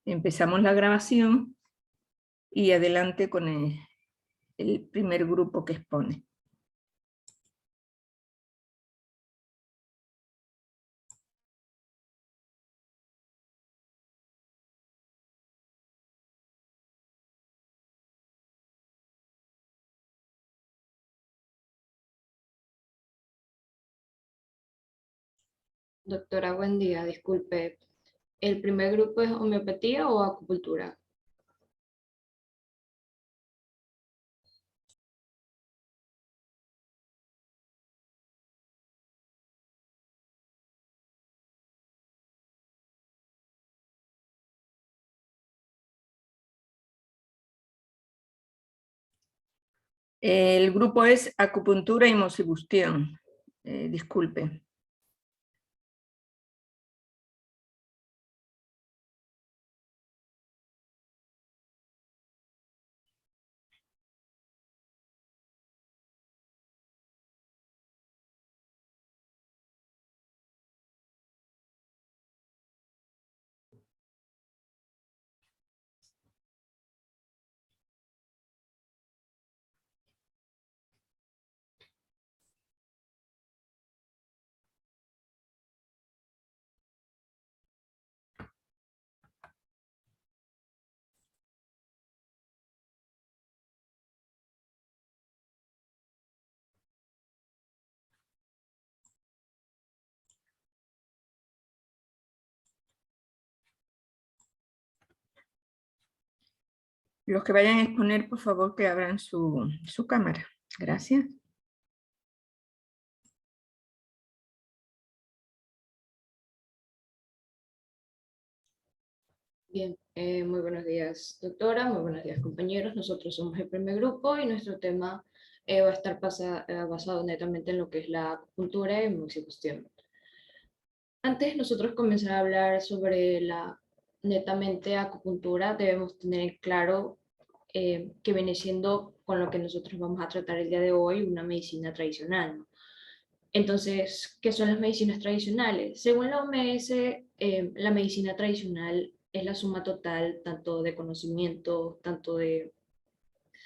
Empezamos la grabación y adelante con el primer grupo que expone. Doctora, buen día. Disculpe, ¿el primer grupo es homeopatía o acupuntura? El grupo es acupuntura y mosibustión. Disculpe. Los que vayan a exponer, por favor, que abran su cámara. Gracias. Bien, muy buenos días, doctora. Muy buenos días, compañeros. Nosotros somos el primer grupo y nuestro tema va a estar basado netamente en lo que es la acupuntura y mosibustión. Antes nosotros comenzar a hablar sobre la netamente acupuntura, debemos tener claro que viene siendo con lo que nosotros vamos a tratar el día de hoy una medicina tradicional, ¿no? Entonces, ¿qué son las medicinas tradicionales? Según la OMS, la medicina tradicional es la suma total tanto de conocimiento, tanto de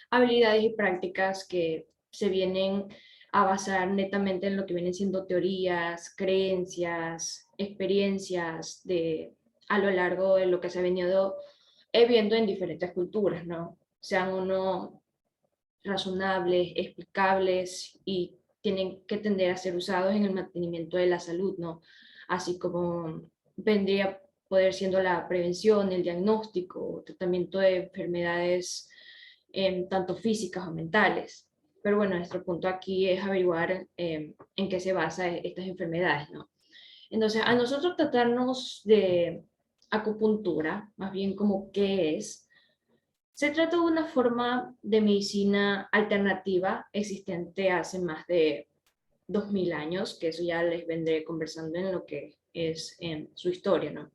habilidades y prácticas que se vienen a basar netamente en lo que vienen siendo teorías, creencias, experiencias a lo largo de lo que se ha venido viendo en diferentes culturas, ¿no? Sean uno razonables, explicables y tienen que tender a ser usados en el mantenimiento de la salud, ¿no? Así como vendría a poder siendo la prevención, el diagnóstico, tratamiento de enfermedades tanto físicas o mentales. Pero bueno, nuestro punto aquí es averiguar en qué se basan estas enfermedades, ¿no? Entonces, a nosotros tratarnos de acupuntura, más bien como qué es, se trata de una forma de medicina alternativa existente hace más de 2000 años, que eso ya les vendré conversando en lo que es su historia, ¿no?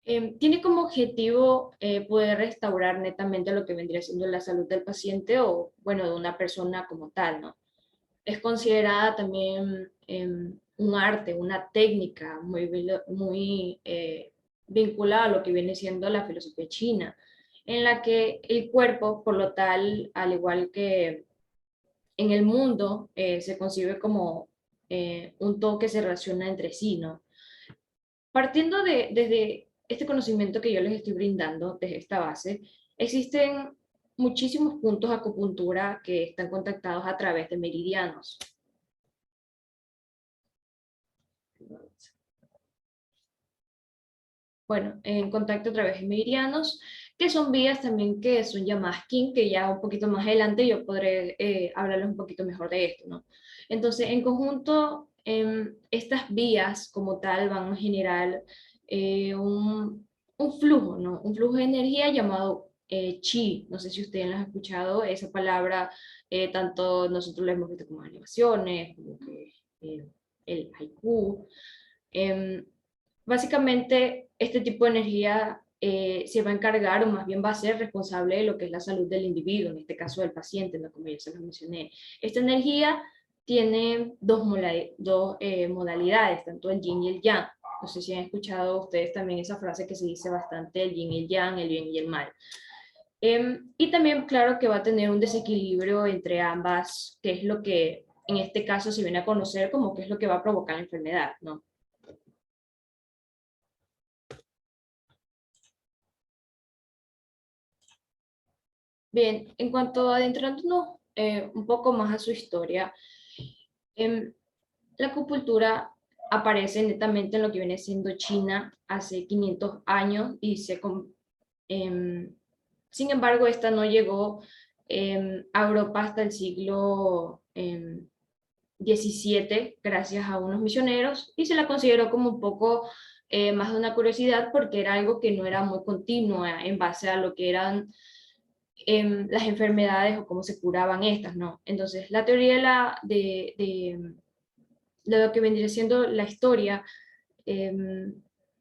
Tiene como objetivo poder restaurar netamente lo que vendría siendo la salud del paciente o, bueno, de una persona como tal, ¿no? Es considerada también un arte, una técnica muy vinculada a lo que viene siendo la filosofía china, en la que el cuerpo, por lo tal, al igual que en el mundo, se concibe como un todo que se relaciona entre sí, ¿no? Partiendo desde este conocimiento que yo les estoy brindando, desde esta base, existen muchísimos puntos de acupuntura que están contactados a través de meridianos. Bueno, en contacto a través de meridianos, que son vías también que son llamadas King, que ya un poquito más adelante yo podré hablarles un poquito mejor de esto, ¿no? Entonces, en conjunto, estas vías como tal van a generar un flujo, ¿no? Un flujo de energía llamado chi. No sé si ustedes lo han escuchado, esa palabra, tanto nosotros lo hemos visto como animaciones, como que el haiku. Em, Básicamente, este tipo de energía se va a encargar, o más bien va a ser responsable de lo que es la salud del individuo, en este caso del paciente, ¿no? Como ya se lo mencioné. Esta energía tiene dos modalidades, tanto el yin y el yang. No sé si han escuchado ustedes también esa frase que se dice bastante, el yin y el yang, el bien y el mal. Y también, claro, que va a tener un desequilibrio entre ambas, que es lo que en este caso se viene a conocer como que es lo que va a provocar la enfermedad, ¿no? Bien, en cuanto a adentrándonos un poco más a su historia, em, la acupuntura aparece netamente en lo que viene siendo China hace 500 años y em, sin embargo, esta no llegó a Europa hasta el siglo XVII gracias a unos misioneros y se la consideró como un poco más de una curiosidad porque era algo que no era muy continua en base a lo que eran las enfermedades o cómo se curaban estas, ¿no? Entonces, la teoría de lo que vendría siendo la historia, eh,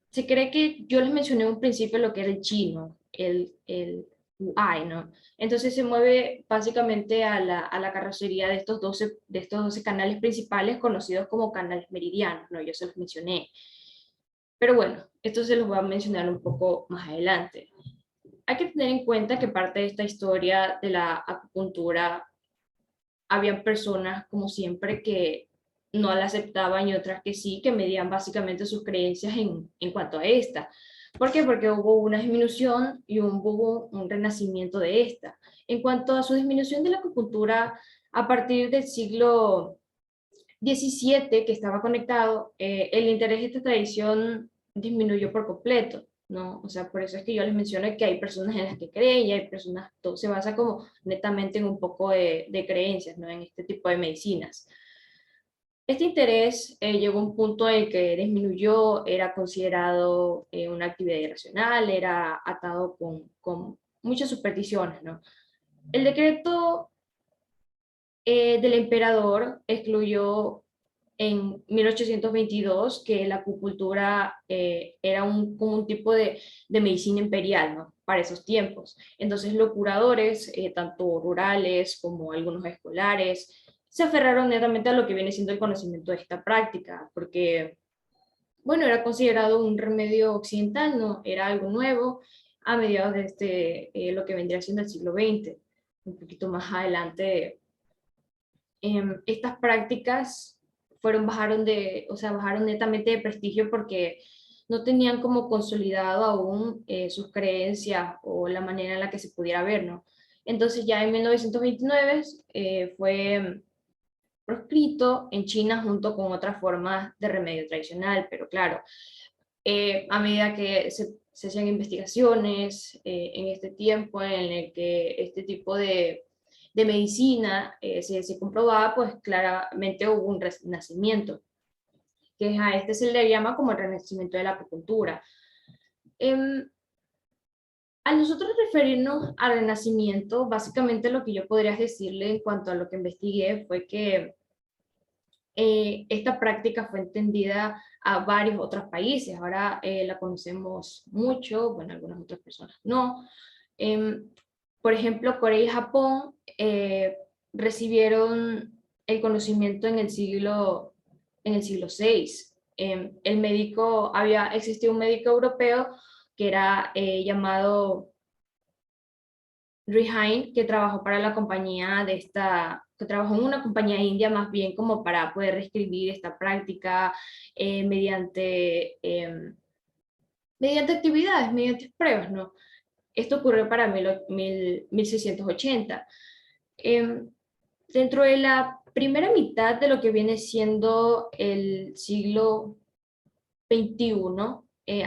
se cree que yo les mencioné un principio lo que era el chino, el Wu'ai, ¿no? Entonces se mueve básicamente a la carrocería de estos 12 canales principales conocidos como canales meridianos, ¿no? Yo se los mencioné. Pero bueno, esto se los voy a mencionar un poco más adelante. Hay que tener en cuenta que parte de esta historia de la acupuntura, habían personas, como siempre, que no la aceptaban y otras que sí, que medían básicamente sus creencias en cuanto a esta. ¿Por qué? Porque hubo una disminución y hubo un renacimiento de esta. En cuanto a su disminución de la acupuntura, a partir del siglo XVII, que estaba conectado, el interés de esta tradición disminuyó por completo, ¿no? O sea, por eso es que yo les menciono que hay personas en las que creen y hay personas, todo se basa como netamente en un poco de creencias, ¿no? En este tipo de medicinas. Este interés llegó a un punto en el que disminuyó, era considerado una actividad irracional, era atado con muchas supersticiones, ¿no? El decreto del emperador excluyó en 1822 que la acupuntura era como un tipo de medicina imperial, ¿no? Para esos tiempos. Entonces los curadores, tanto rurales como algunos escolares, se aferraron netamente a lo que viene siendo el conocimiento de esta práctica, porque, bueno, era considerado un remedio occidental, ¿no? Era algo nuevo a mediados de lo que vendría siendo el siglo XX. Un poquito más adelante, estas prácticas bajaron netamente de prestigio porque no tenían como consolidado aún sus creencias o la manera en la que se pudiera ver, ¿no? Entonces ya en 1929 fue proscrito en China junto con otras formas de remedio tradicional, pero claro, a medida que se hacían investigaciones en este tiempo en el que este tipo de medicina se comprobaba, pues claramente hubo un renacimiento, que a este se le llama como el renacimiento de la acupuntura. Em, Al nosotros referirnos al renacimiento, básicamente lo que yo podría decirle en cuanto a lo que investigué fue que esta práctica fue entendida a varios otros países. Ahora la conocemos mucho, bueno, algunas otras personas no. Em, por ejemplo, Corea y Japón recibieron el conocimiento en el siglo VI. El médico, existía un médico europeo que era llamado Rihain, que trabajó para la compañía que trabajó en una compañía india más bien como para poder reescribir esta práctica mediante actividades, mediante pruebas, ¿no? Esto ocurrió para 1680. Eh, Dentro de la primera mitad de lo que viene siendo el siglo XXI, el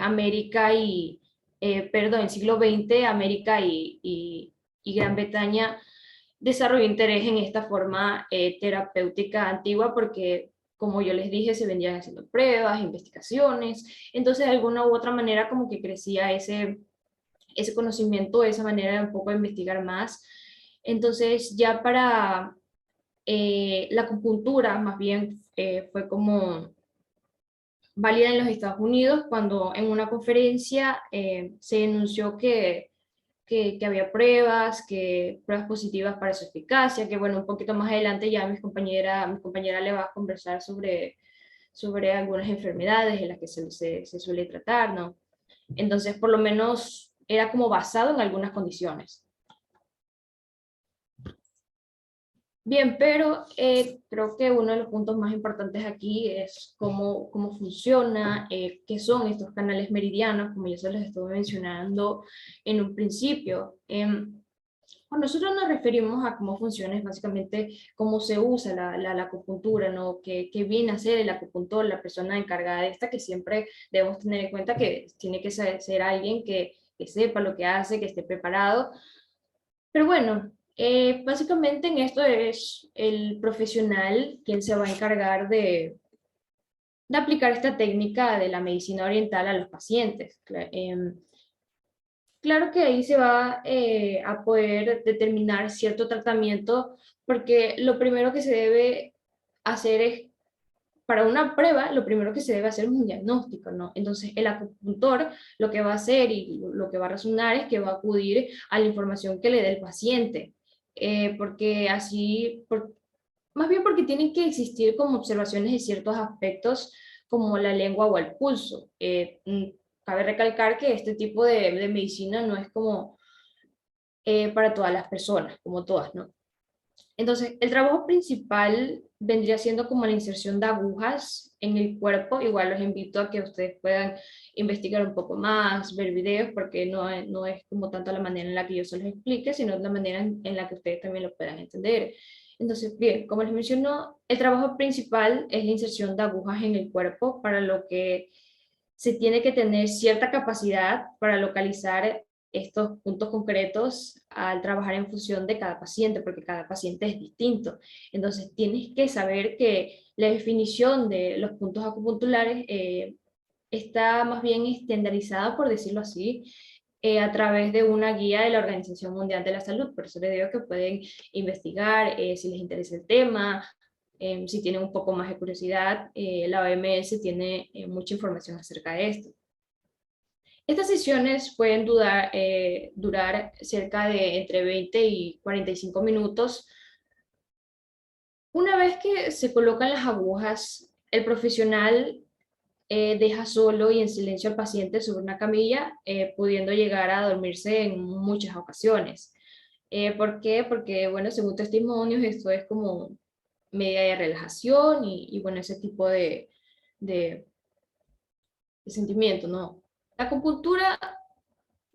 siglo XX, América y Gran Bretaña desarrolló interés en esta forma terapéutica antigua porque, como yo les dije, se vendían haciendo pruebas, investigaciones, entonces de alguna u otra manera como que crecía ese conocimiento, esa manera de un poco de investigar más. Entonces ya para la acupuntura más bien fue como válida en los Estados Unidos cuando en una conferencia se denunció que había pruebas positivas para su eficacia, que bueno, un poquito más adelante ya mi compañera le va a conversar sobre algunas enfermedades en las que se suele tratar, ¿no? Entonces, por lo menos era como basado en algunas condiciones. Bien, pero creo que uno de los puntos más importantes aquí es cómo funciona, qué son estos canales meridianos, como ya se los estuve mencionando en un principio. Cuando nosotros nos referimos a cómo funciona, es básicamente cómo se usa la acupuntura, ¿no? ¿Qué viene a hacer el acupuntor, la persona encargada de esta, que siempre debemos tener en cuenta que tiene que ser alguien que sepa lo que hace, que esté preparado. Pero bueno, básicamente en esto es el profesional quien se va a encargar de aplicar esta técnica de la medicina oriental a los pacientes. Claro que ahí se va a poder determinar cierto tratamiento, porque lo primero que se debe hacer es, para una prueba, lo primero que se debe hacer es un diagnóstico, ¿no? Entonces, el acupuntor lo que va a hacer y lo que va a razonar es que va a acudir a la información que le dé el paciente, porque así, más bien porque tienen que existir como observaciones de ciertos aspectos como la lengua o el pulso. Cabe recalcar que este tipo de medicina no es como para todas las personas, como todas, ¿no? Entonces, el trabajo principal vendría siendo como la inserción de agujas en el cuerpo. Igual los invito a que ustedes puedan investigar un poco más, ver videos, porque no es como tanto la manera en la que yo se los explique, sino la manera en la que ustedes también lo puedan entender. Entonces, bien, como les menciono, el trabajo principal es la inserción de agujas en el cuerpo, para lo que se tiene que tener cierta capacidad para localizar estos puntos concretos al trabajar en función de cada paciente, porque cada paciente es distinto. Entonces, tienes que saber que la definición de los puntos acupuntulares está más bien estandarizada, por decirlo así, a través de una guía de la Organización Mundial de la Salud. Por eso les digo que pueden investigar si les interesa el tema, si tienen un poco más de curiosidad. La OMS tiene mucha información acerca de esto. Estas sesiones pueden durar cerca de entre 20 y 45 minutos. Una vez que se colocan las agujas, el profesional deja solo y en silencio al paciente sobre una camilla, pudiendo llegar a dormirse en muchas ocasiones. ¿Por qué? Porque, bueno, según testimonios, esto es como media de relajación y bueno, ese tipo de, de sentimiento, ¿no? La acupuntura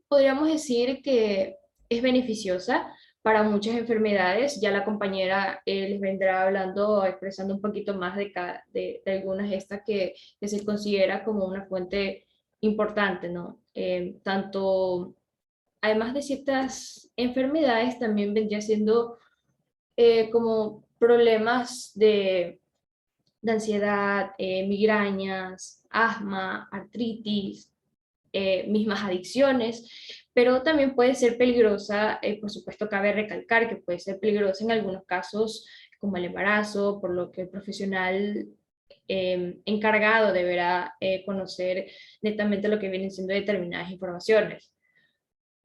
podríamos decir que es beneficiosa para muchas enfermedades. Ya la compañera les vendrá hablando, expresando un poquito más de algunas de estas que se considera como una fuente importante, ¿no? Tanto, además de ciertas enfermedades, también vendría siendo como problemas de ansiedad, migrañas, asma, artritis, mismas adicciones, pero también puede ser peligrosa, por supuesto cabe recalcar que puede ser peligrosa en algunos casos como el embarazo, por lo que el profesional encargado deberá conocer netamente lo que vienen siendo determinadas informaciones.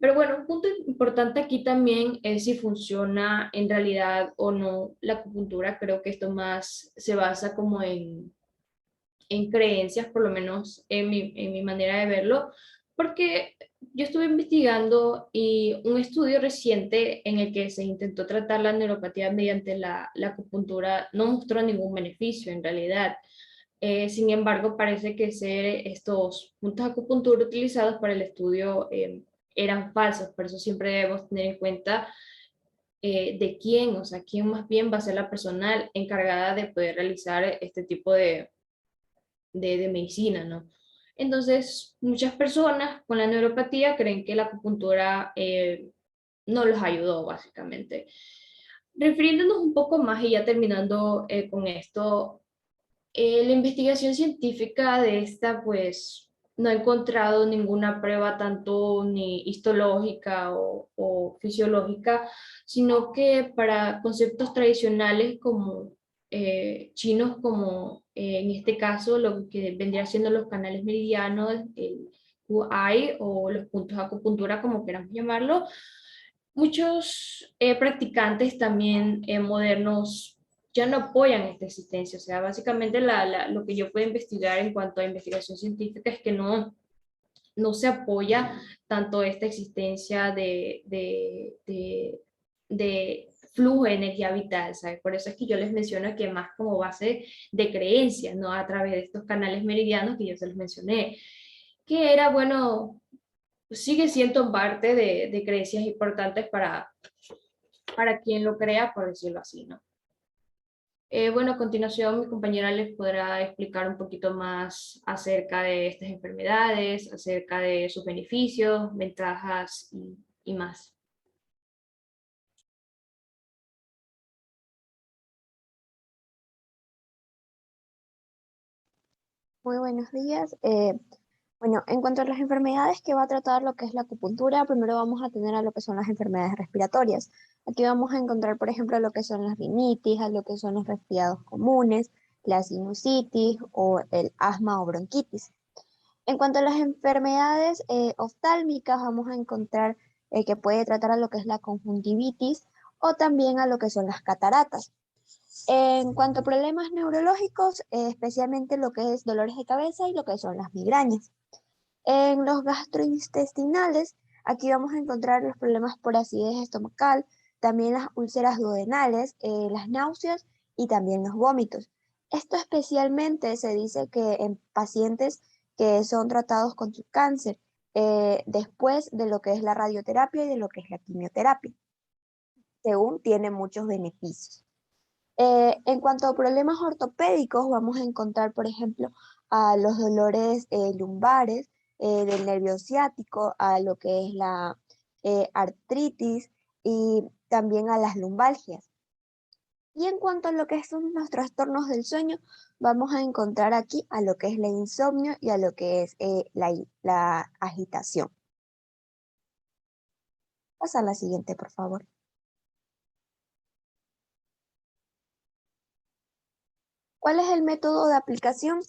Pero bueno, un punto importante aquí también es si funciona en realidad o no la acupuntura. Creo que esto más se basa como en creencias, por lo menos en mi manera de verlo, porque yo estuve investigando y un estudio reciente en el que se intentó tratar la neuropatía mediante la acupuntura no mostró ningún beneficio en realidad. Sin embargo, parece que ser estos puntos de acupuntura utilizados para el estudio eran falsos. Por eso siempre debemos tener en cuenta de quién, o sea, quién más bien va a ser la persona encargada de poder realizar este tipo de medicina, ¿no? Entonces, muchas personas con la neuropatía creen que la acupuntura no los ayudó, básicamente. Refiriéndonos un poco más y ya terminando con esto, la investigación científica de esta, pues, no ha encontrado ninguna prueba tanto ni histológica o fisiológica, sino que para conceptos tradicionales como chinos, como en este caso lo que vendría siendo los canales meridianos, el QI o los puntos de acupuntura, como queramos llamarlo, muchos practicantes también modernos ya no apoyan esta existencia. O sea, básicamente lo que yo puedo investigar en cuanto a investigación científica es que no se apoya tanto esta existencia de flujo de energía vital, ¿sabes? Por eso es que yo les menciono que más como base de creencias, ¿no? A través de estos canales meridianos que yo se los mencioné, que era, bueno, sigue siendo parte de creencias importantes para quien lo crea, por decirlo así, ¿no? Bueno, a continuación mi compañera les podrá explicar un poquito más acerca de estas enfermedades, acerca de sus beneficios, ventajas y más. Muy buenos días. Bueno, en cuanto a las enfermedades que va a tratar lo que es la acupuntura, primero vamos a tener a lo que son las enfermedades respiratorias. Aquí vamos a encontrar, por ejemplo, lo que son las rinitis, a lo que son los resfriados comunes, la sinusitis o el asma o bronquitis. En cuanto a las enfermedades oftálmicas, vamos a encontrar que puede tratar a lo que es la conjuntivitis o también a lo que son las cataratas. En cuanto a problemas neurológicos, especialmente lo que es dolores de cabeza y lo que son las migrañas. En los gastrointestinales, aquí vamos a encontrar los problemas por acidez estomacal, también las úlceras duodenales, las náuseas y también los vómitos. Esto especialmente se dice que en pacientes que son tratados con su cáncer, después de lo que es la radioterapia y de lo que es la quimioterapia, según tiene muchos beneficios. En cuanto a problemas ortopédicos, vamos a encontrar, por ejemplo, a los dolores lumbares del nervio ciático, a lo que es la artritis y también a las lumbalgias. Y en cuanto a lo que son los trastornos del sueño, vamos a encontrar aquí a lo que es la insomnio y a lo que es la agitación. Pasa a la siguiente, por favor. ¿Cuál es el método de aplicación?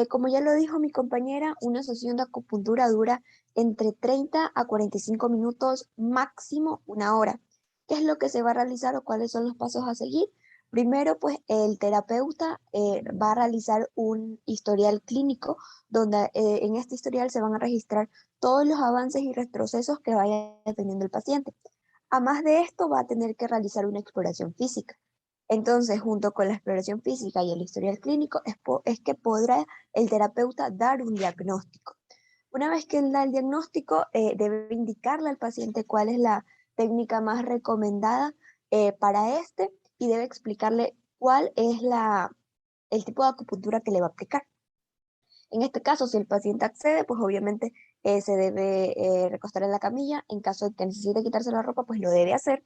Como ya lo dijo mi compañera, una sesión de acupuntura dura entre 30 a 45 minutos, máximo una hora. ¿Qué es lo que se va a realizar o cuáles son los pasos a seguir? Primero, pues el terapeuta va a realizar un historial clínico donde en este historial se van a registrar todos los avances y retrocesos que vaya teniendo el paciente. A más de esto, va a tener que realizar una exploración física. Entonces, junto con la exploración física y el historial clínico, es que podrá el terapeuta dar un diagnóstico. Una vez que él da el diagnóstico, debe indicarle al paciente cuál es la técnica más recomendada para este y debe explicarle cuál es el tipo de acupuntura que le va a aplicar. En este caso, si el paciente accede, pues obviamente se debe recostar en la camilla. En caso de que necesite quitarse la ropa, pues lo debe hacer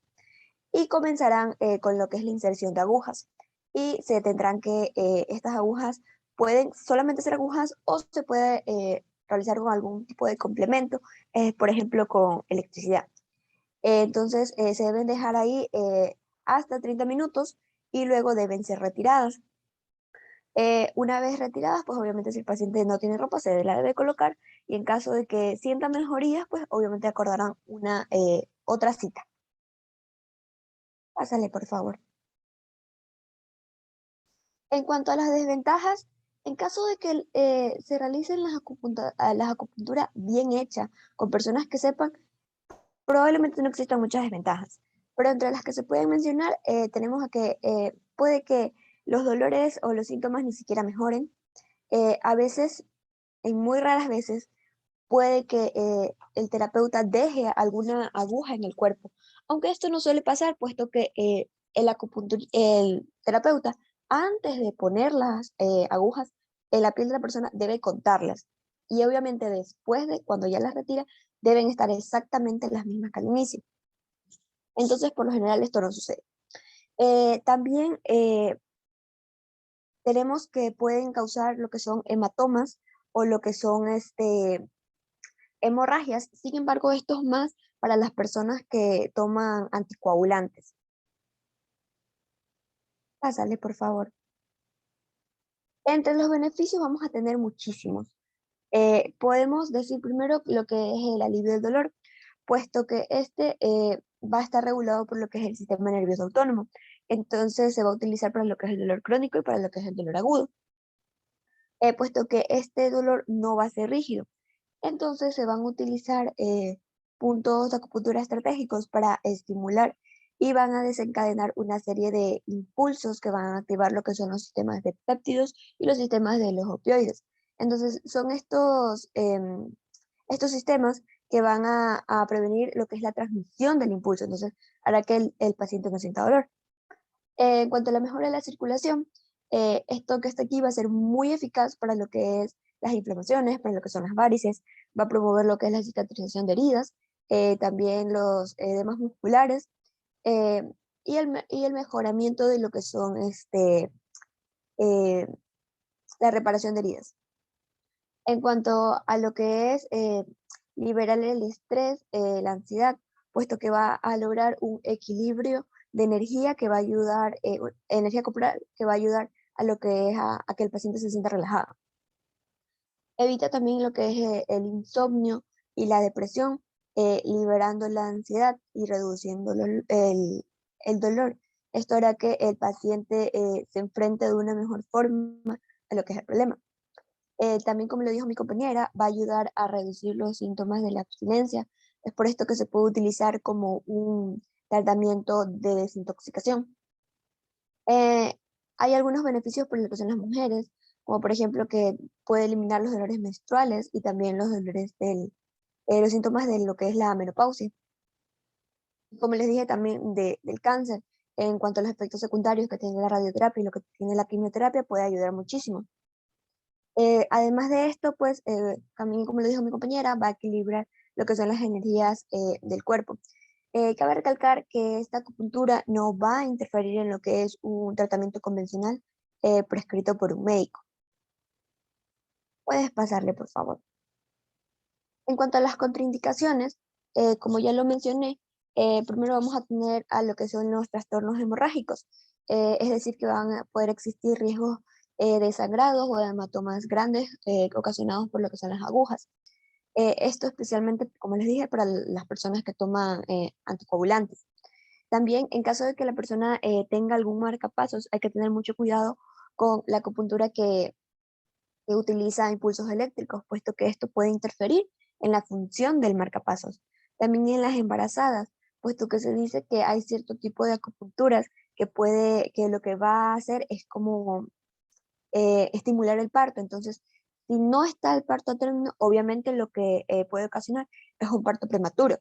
y comenzarán con lo que es la inserción de agujas. Y se tendrán que, estas agujas pueden solamente ser agujas o se puede realizar con algún tipo de complemento, por ejemplo con electricidad. Entonces se deben dejar ahí hasta 30 minutos y luego deben ser retiradas. Una vez retiradas, pues obviamente si el paciente no tiene ropa, se la debe colocar y en caso de que sienta mejorías, pues obviamente acordarán una otra cita. Pásale, por favor. En cuanto a las desventajas, en caso de que se realicen las acupunturas bien hechas, con personas que sepan, probablemente no existan muchas desventajas. Pero entre las que se pueden mencionar, tenemos a que puede que los dolores o los síntomas ni siquiera mejoren. A veces, en muy raras veces, puede que el terapeuta deje alguna aguja en el cuerpo. Aunque esto no suele pasar, puesto que el terapeuta, antes de poner las agujas en la piel de la persona, debe contarlas. Y obviamente después de cuando ya las retira, deben estar exactamente las mismas que al inicio. Entonces, por lo general, esto no sucede. También tenemos que pueden causar lo que son hematomas o lo que son hemorragias. Sin embargo, esto es más para las personas que toman anticoagulantes. Pásale, por favor. Entre los beneficios vamos a tener muchísimos. Podemos decir primero lo que es el alivio del dolor, puesto que este va a estar regulado por lo que es el sistema nervioso autónomo, Entonces se va a utilizar para lo que es el dolor crónico y para lo que es el dolor agudo, puesto que este dolor no va a ser rígido. Entonces se van a utilizar puntos de acupuntura estratégicos para estimular y van a desencadenar una serie de impulsos que van a activar lo que son los sistemas de péptidos y los sistemas de los opioides. Entonces son estos sistemas que van a prevenir lo que es la transmisión del impulso. Entonces hará que el paciente no sienta dolor. En cuanto a la mejora de la circulación, esto que está aquí va a ser muy eficaz para lo que es las inflamaciones, para lo que son las varices, va a promover lo que es la cicatrización de heridas, también los edemas musculares, eh, y el mejoramiento de lo que son eh, la reparación de heridas. En cuanto a lo que es liberar el estrés, la ansiedad, puesto que va a lograr un equilibrio de energía que va a ayudar, energía corporal, que va a ayudar a lo que es a que el paciente se sienta relajado. Evita también lo que es el insomnio y la depresión, liberando la ansiedad y reduciendo el dolor. Esto hará que el paciente se enfrente de una mejor forma a lo que es el problema. También, como lo dijo mi compañera, va a ayudar a reducir los síntomas de la abstinencia. Es por esto que se puede utilizar como un tratamiento de desintoxicación. Eh, Hay algunos beneficios por lo que son las mujeres, como por ejemplo que puede eliminar los dolores menstruales y también los dolores los síntomas de lo que es la menopausia. Como les dije también del cáncer, en cuanto a los efectos secundarios que tiene la radioterapia y lo que tiene la quimioterapia, puede ayudar muchísimo. Además de esto, pues también, como lo dijo mi compañera, va a equilibrar lo que son las energías del cuerpo. Cabe recalcar que esta acupuntura no va a interferir en lo que es un tratamiento convencional prescrito por un médico. Puedes pasarle, por favor. En cuanto a las contraindicaciones, como ya lo mencioné, primero vamos a tener a lo que son los trastornos hemorrágicos, es decir, que van a poder existir riesgos de sangrados o de hematomas grandes ocasionados por lo que son las agujas. Esto especialmente, como les dije, para las personas que toman anticoagulantes. También, en caso de que la persona tenga algún marcapasos, hay que tener mucho cuidado con la acupuntura que utiliza impulsos eléctricos, puesto que esto puede interferir en la función del marcapasos. También en las embarazadas, puesto que se dice que hay cierto tipo de acupunturas que lo que va a hacer es como estimular el parto. Entonces, si no está el parto a término, obviamente lo que puede ocasionar es un parto prematuro.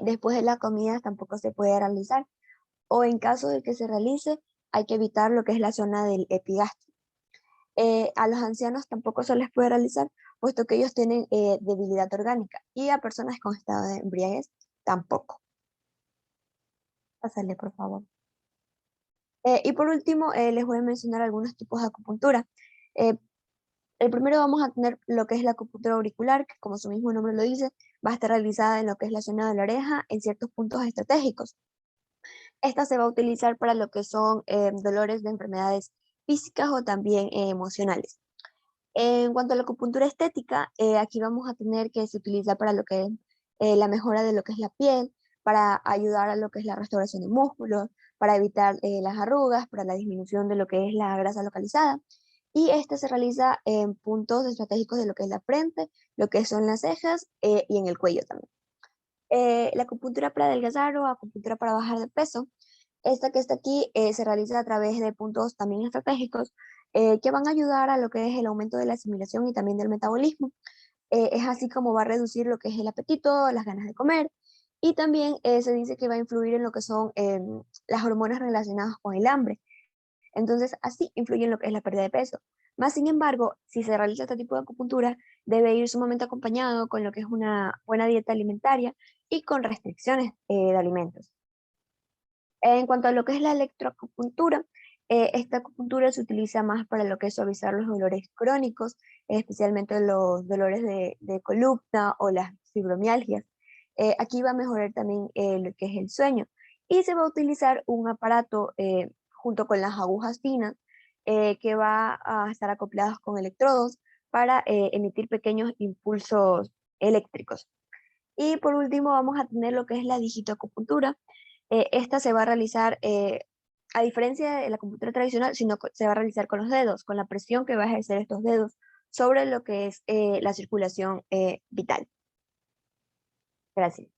Después de la comida tampoco se puede realizar, o en caso de que se realice, hay que evitar lo que es la zona del epigastrio. A los ancianos tampoco se les puede realizar, puesto que ellos tienen debilidad orgánica, y a personas con estado de embriaguez tampoco. Pásale, por favor. Y por último, les voy a mencionar algunos tipos de acupuntura. Eh, el primero vamos a tener lo que es la acupuntura auricular, que como su mismo nombre lo dice, va a estar realizada en lo que es la zona de la oreja, en ciertos puntos estratégicos. Esta se va a utilizar para lo que son dolores de enfermedades físicas o también emocionales. En cuanto a la acupuntura estética, aquí vamos a tener que se utiliza para lo que es la mejora de lo que es la piel, para ayudar a lo que es la restauración de músculos, para evitar las arrugas, para la disminución de lo que es la grasa localizada. Y este se realiza en puntos estratégicos de lo que es la frente, lo que son las cejas y en el cuello también. La acupuntura para adelgazar o acupuntura para bajar de peso, esta que está aquí se realiza a través de puntos también estratégicos que van a ayudar a lo que es el aumento de la asimilación y también del metabolismo. Es así como va a reducir lo que es el apetito, las ganas de comer, y también se dice que va a influir en lo que son las hormonas relacionadas con el hambre. Entonces, así influye en lo que es la pérdida de peso. Más sin embargo, si se realiza este tipo de acupuntura, debe ir sumamente acompañado con lo que es una buena dieta alimentaria y con restricciones de alimentos. En cuanto a lo que es la electroacupuntura, esta acupuntura se utiliza más para lo que es suavizar los dolores crónicos, especialmente los dolores de columna o las fibromialgias. Aquí va a mejorar también lo que es el sueño, y se va a utilizar un aparato junto con las agujas finas que va a estar acoplados con electrodos para emitir pequeños impulsos eléctricos. Y por último vamos a tener lo que es la digitoacupuntura. Esta se va a realizar a diferencia de la acupuntura tradicional, sino que se va a realizar con los dedos, con la presión que va a ejercer estos dedos sobre lo que es la circulación vital. Gracias.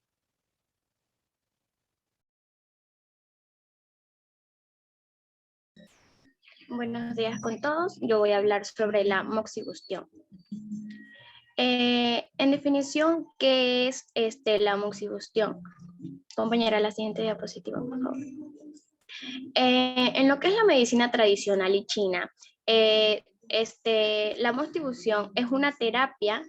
Buenos días con todos. Yo voy a hablar sobre la moxibustión. En definición, ¿qué es la moxibustión? Compañera, la siguiente diapositiva, por favor. En lo que es la medicina tradicional y china, la moxibustión es una terapia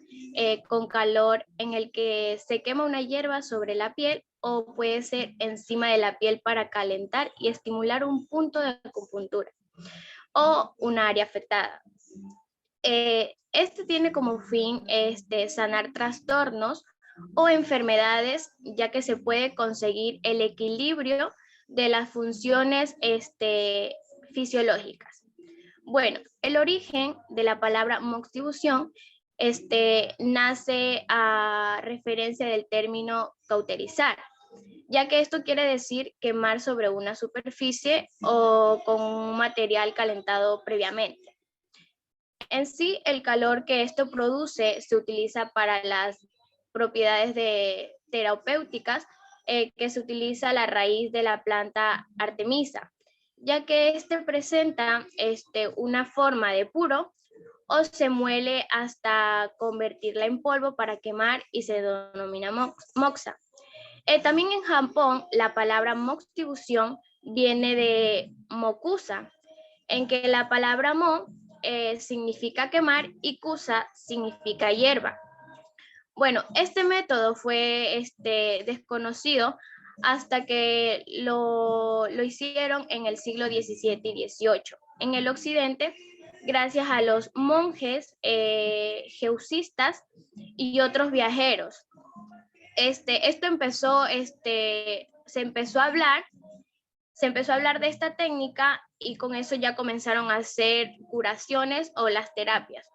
con calor en el que se quema una hierba sobre la piel o puede ser encima de la piel para calentar y estimular un punto de acupuntura o una área afectada. Este tiene como fin sanar trastornos o enfermedades, ya que se puede conseguir el equilibrio de las funciones fisiológicas. Bueno, el origen de la palabra moxibustión nace a referencia del término cauterizar, ya que esto quiere decir quemar sobre una superficie o con un material calentado previamente. En sí, el calor que esto produce se utiliza para las propiedades terapéuticas que se utiliza la raíz de la planta Artemisa, ya que presenta una forma de puro o se muele hasta convertirla en polvo para quemar y se denomina moxa. También en Japón la palabra moxibustión viene de mokusa, en que la palabra mo significa quemar y kusa significa hierba. Bueno, este método fue desconocido hasta que lo hicieron en el siglo XVII y XVIII en el occidente, gracias a los monjes jesuitas y otros viajeros. Se empezó a hablar de esta técnica y con eso ya comenzaron a hacer curaciones o las terapias.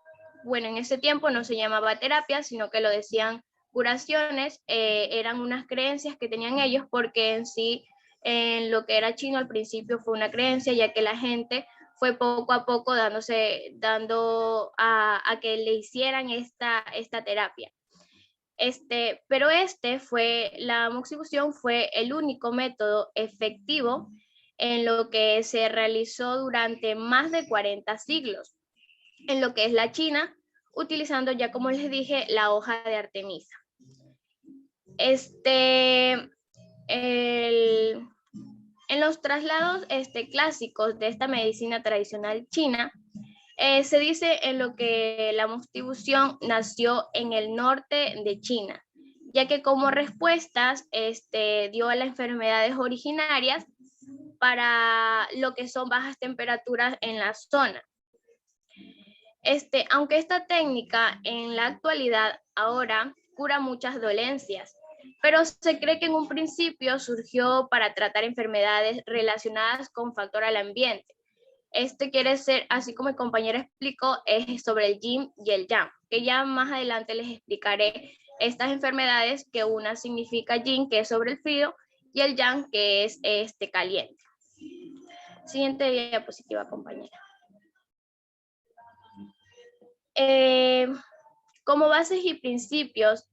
Bueno, en ese tiempo no se llamaba terapia, sino que lo decían curaciones, eran unas creencias que tenían ellos, porque en sí, en lo que era chino al principio fue una creencia, ya que la gente fue poco a poco dando a que le hicieran esta terapia. Pero la moxibustión fue el único método efectivo en lo que se realizó durante más de 40 siglos, en lo que es la China, utilizando ya, como les dije, la hoja de Artemisa. En los traslados clásicos de esta medicina tradicional china, se dice en lo que la moxibustión nació en el norte de China, ya que como respuestas dio a las enfermedades originarias para lo que son bajas temperaturas en la zona. Aunque esta técnica en la actualidad ahora cura muchas dolencias, pero se cree que en un principio surgió para tratar enfermedades relacionadas con factor al ambiente. Quiere ser, así como mi compañera explicó, es sobre el yin y el yang, que ya más adelante les explicaré estas enfermedades, que una significa yin, que es sobre el frío, y el yang, que es caliente. Siguiente diapositiva, compañera. Como bases y principios,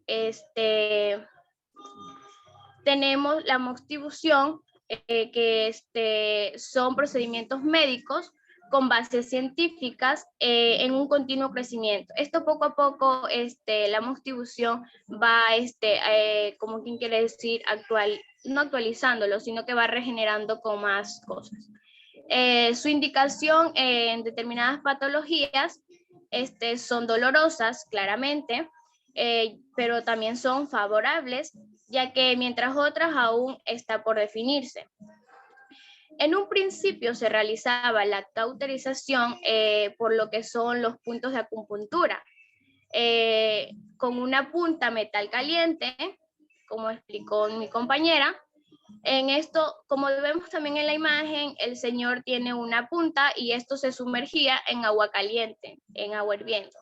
tenemos la moxibustión, que son procedimientos médicos con bases científicas en un continuo crecimiento. Esto poco a poco, la moxibustión va, como quien quiere decir, no actualizándolo, sino que va regenerando con más cosas. Su indicación en determinadas patologías son dolorosas, claramente, pero también son favorables, ya que mientras otras aún está por definirse. En un principio se realizaba la cauterización por lo que son los puntos de acupuntura, con una punta metal caliente, como explicó mi compañera. En esto, como vemos también en la imagen, el señor tiene una punta y esto se sumergía en agua caliente, en agua hirviendo.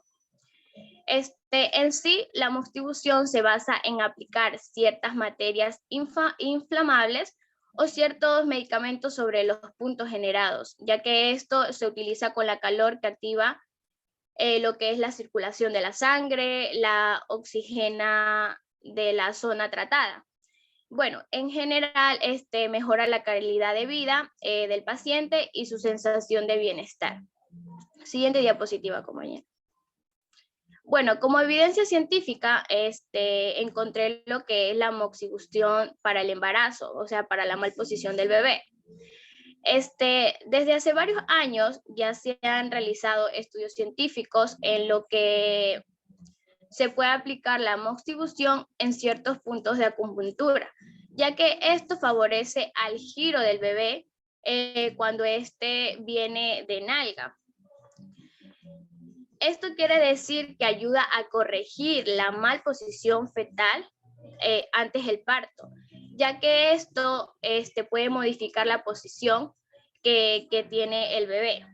En sí, la moxibustión se basa en aplicar ciertas materias inflamables o ciertos medicamentos sobre los puntos generados, ya que esto se utiliza con la calor que activa lo que es la circulación de la sangre, la oxigena de la zona tratada. Bueno, en general, mejora la calidad de vida del paciente y su sensación de bienestar. Siguiente diapositiva, compañera. Bueno, como evidencia científica, encontré lo que es la moxibustión para el embarazo, o sea, para la malposición del bebé. Desde hace varios años ya se han realizado estudios científicos en lo que se puede aplicar la moxibustión en ciertos puntos de acupuntura, ya que esto favorece al giro del bebé cuando viene de nalga. Esto quiere decir que ayuda a corregir la malposición fetal antes del parto, ya que esto puede modificar la posición que tiene el bebé.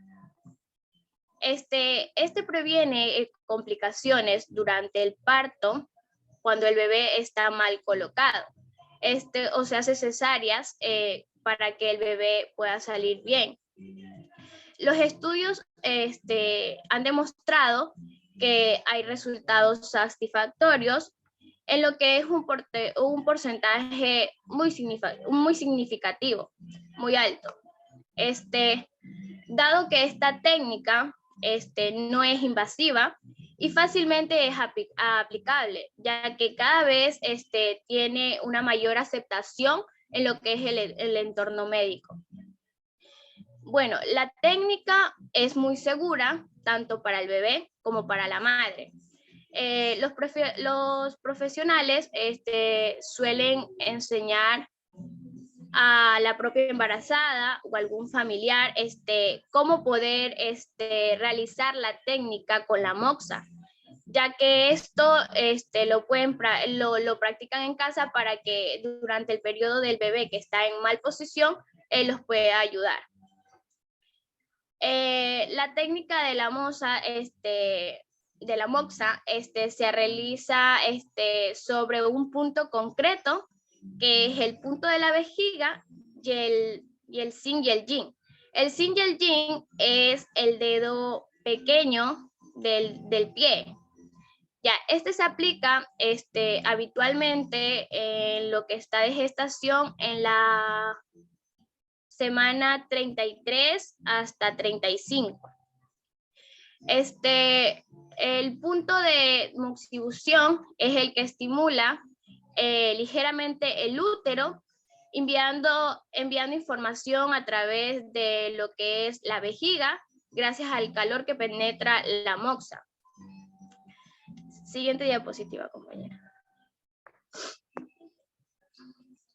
Previene complicaciones durante el parto cuando el bebé está mal colocado. O se hace cesáreas para que el bebé pueda salir bien. Los estudios han demostrado que hay resultados satisfactorios en lo que es un porcentaje muy significativo, muy alto. Dado que esta técnica no es invasiva y fácilmente es aplicable, ya que cada vez tiene una mayor aceptación en lo que es el entorno médico. Bueno, la técnica es muy segura, tanto para el bebé como para la madre. Los profesionales suelen enseñar a la propia embarazada o algún familiar cómo poder realizar la técnica con la moxa, ya que esto lo practican en casa para que durante el periodo del bebé que está en mal posición, los pueda ayudar. La técnica de la moxa, se realiza sobre un punto concreto, que es el punto de la vejiga y el sin y el yin. El sin y el yin es el dedo pequeño del pie. Ya, se aplica habitualmente en lo que está de gestación en la semana 33 hasta 35. El punto de moxibustión es el que estimula ligeramente el útero, enviando información a través de lo que es la vejiga, gracias al calor que penetra la moxa. Siguiente diapositiva, compañera.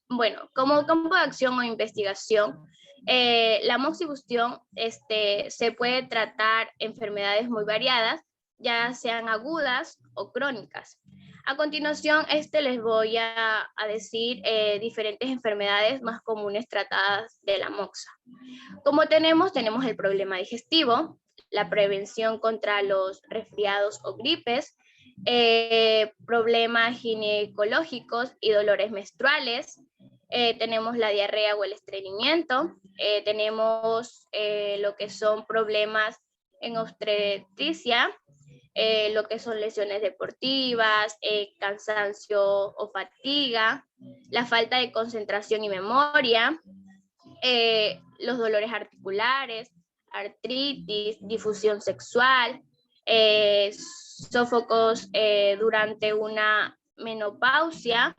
Bueno, como campo de acción o investigación, la moxibustión se puede tratar enfermedades muy variadas, ya sean agudas o crónicas. A continuación, les voy a decir diferentes enfermedades más comunes tratadas de la moxa. Como tenemos el problema digestivo, la prevención contra los resfriados o gripes, problemas ginecológicos y dolores menstruales, tenemos la diarrea o el estreñimiento, tenemos lo que son problemas en obstetricia, lo que son lesiones deportivas, cansancio o fatiga, la falta de concentración y memoria, los dolores articulares, artritis, difusión sexual, sofocos durante una menopausia,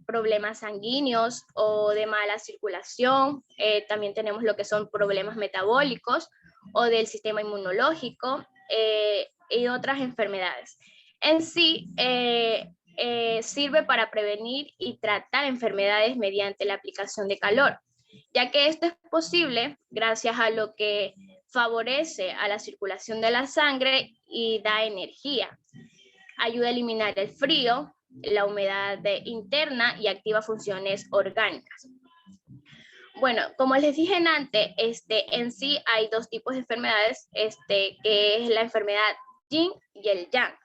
problemas sanguíneos o de mala circulación. También tenemos lo que son problemas metabólicos o del sistema inmunológico y otras enfermedades. En sí, sirve para prevenir y tratar enfermedades mediante la aplicación de calor, ya que esto es posible gracias a lo que favorece a la circulación de la sangre y da energía. Ayuda a eliminar el frío, la humedad interna y activa funciones orgánicas. Bueno, como les dije antes, en sí hay dos tipos de enfermedades, que es la enfermedad yin y el yang.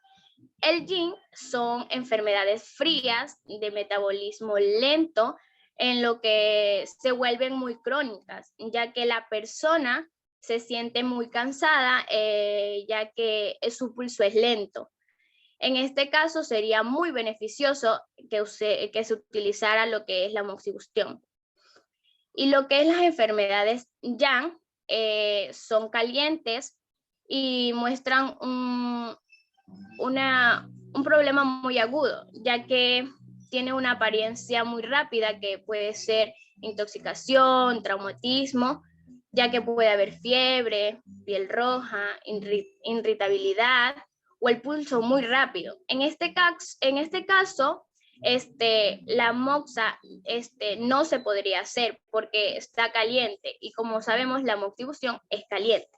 El yin son enfermedades frías de metabolismo lento, en lo que se vuelven muy crónicas, ya que la persona se siente muy cansada, ya que su pulso es lento. En este caso sería muy beneficioso que se utilizara lo que es la moxibustión. Y lo que es las enfermedades Yang son calientes y muestran un problema muy agudo, ya que tiene una apariencia muy rápida que puede ser intoxicación, traumatismo, ya que puede haber fiebre, piel roja, irritabilidad o el pulso muy rápido. En este caso, la moxa no se podría hacer porque está caliente y como sabemos la moxibustión es caliente.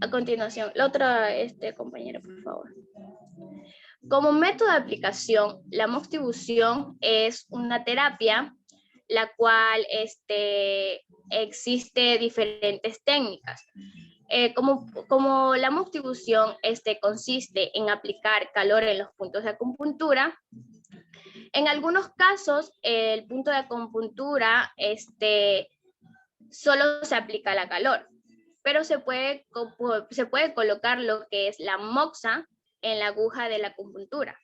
A continuación, la otra compañera, por favor. Como método de aplicación, la moxibustión es una terapia la cual existe diferentes técnicas. Como la moxibustión consiste en aplicar calor en los puntos de acupuntura, en algunos casos el punto de acupuntura solo se aplica la calor, pero se puede colocar lo que es la moxa en la aguja de la acupuntura.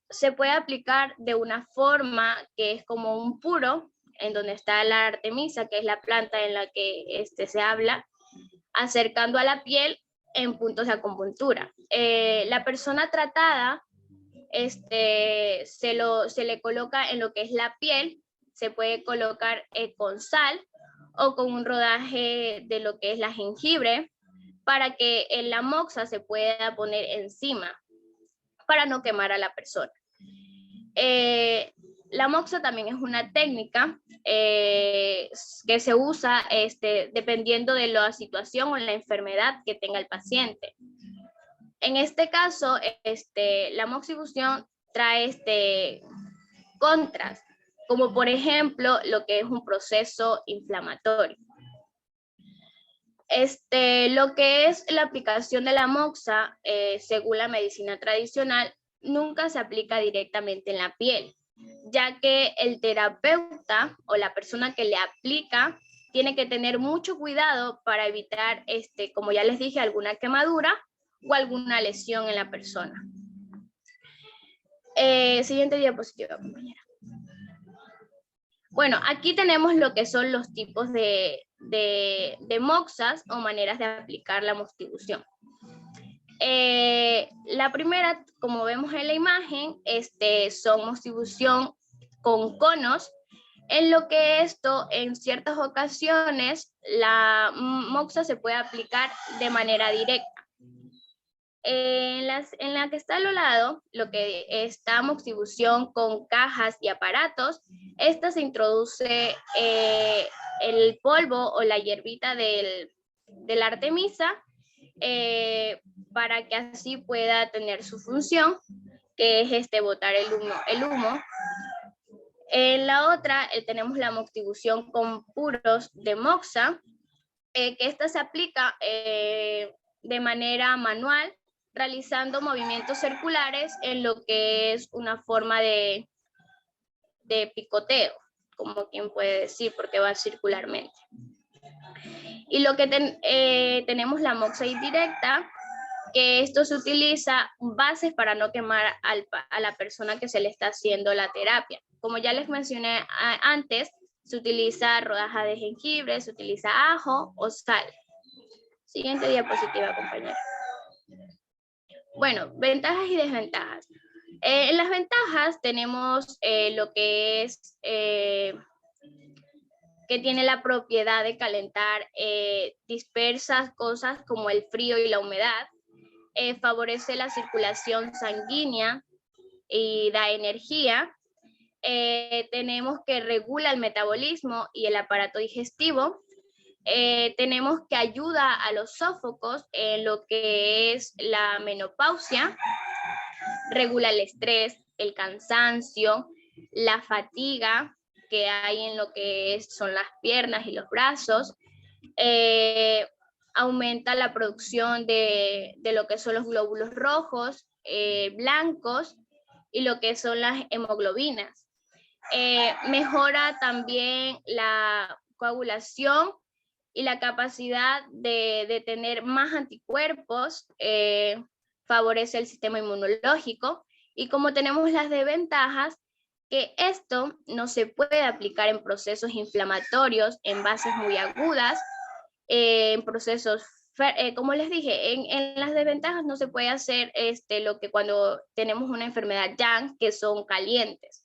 Se puede aplicar de una forma que es como un puro, en donde está la artemisa, que es la planta en la que se habla, acercando a la piel en puntos de acupuntura. La persona tratada se le coloca en lo que es la piel, se puede colocar con sal o con un rodaje de lo que es la jengibre para que la moxa se pueda poner encima para no quemar a la persona. La moxa también es una técnica que se usa dependiendo de la situación o la enfermedad que tenga el paciente. En este caso, la moxibustión trae contras, como por ejemplo lo que es un proceso inflamatorio. Lo que es la aplicación de la moxa, según la medicina tradicional, nunca se aplica directamente en la piel, ya que el terapeuta o la persona que le aplica tiene que tener mucho cuidado para evitar, como ya les dije, alguna quemadura o alguna lesión en la persona. Siguiente diapositiva, compañera. Bueno, aquí tenemos lo que son los tipos de moxas o maneras de aplicar la moxibustión. La primera, como vemos en la imagen, son moxibustión con conos, en lo que en ciertas ocasiones, la moxa se puede aplicar de manera directa. En la que está al lado, lo que está moxibustión con cajas y aparatos, esta se introduce el polvo o la hierbita de la artemisa para que así pueda tener su función, que es botar el humo. En la otra tenemos la moxibustión con puros de moxa, que esta se aplica de manera manual, realizando movimientos circulares en lo que es una forma de picoteo, como quien puede decir, porque va circularmente. Y lo que tenemos la moxa indirecta, que esto se utiliza bases para no quemar a la persona que se le está haciendo la terapia. Como ya les mencioné antes, se utiliza rodaja de jengibre, se utiliza ajo o sal. Siguiente diapositiva, compañera. Bueno, ventajas y desventajas. En las ventajas tenemos lo que es que tiene la propiedad de calentar dispersas cosas como el frío y la humedad, favorece la circulación sanguínea y da energía. Tenemos que regula el metabolismo y el aparato digestivo. Tenemos que ayuda a los sofocos en lo que es la menopausia, regula el estrés, el cansancio, la fatiga que hay en lo que son las piernas y los brazos, aumenta la producción de lo que son los glóbulos rojos, blancos, y lo que son las hemoglobinas. Mejora también la coagulación y la capacidad de tener más anticuerpos, favorece el sistema inmunológico, y como tenemos las desventajas, que esto no se puede aplicar en procesos inflamatorios, en bases muy agudas, en procesos, como les dije, en las desventajas no se puede hacer lo que cuando tenemos una enfermedad Yang, que son calientes.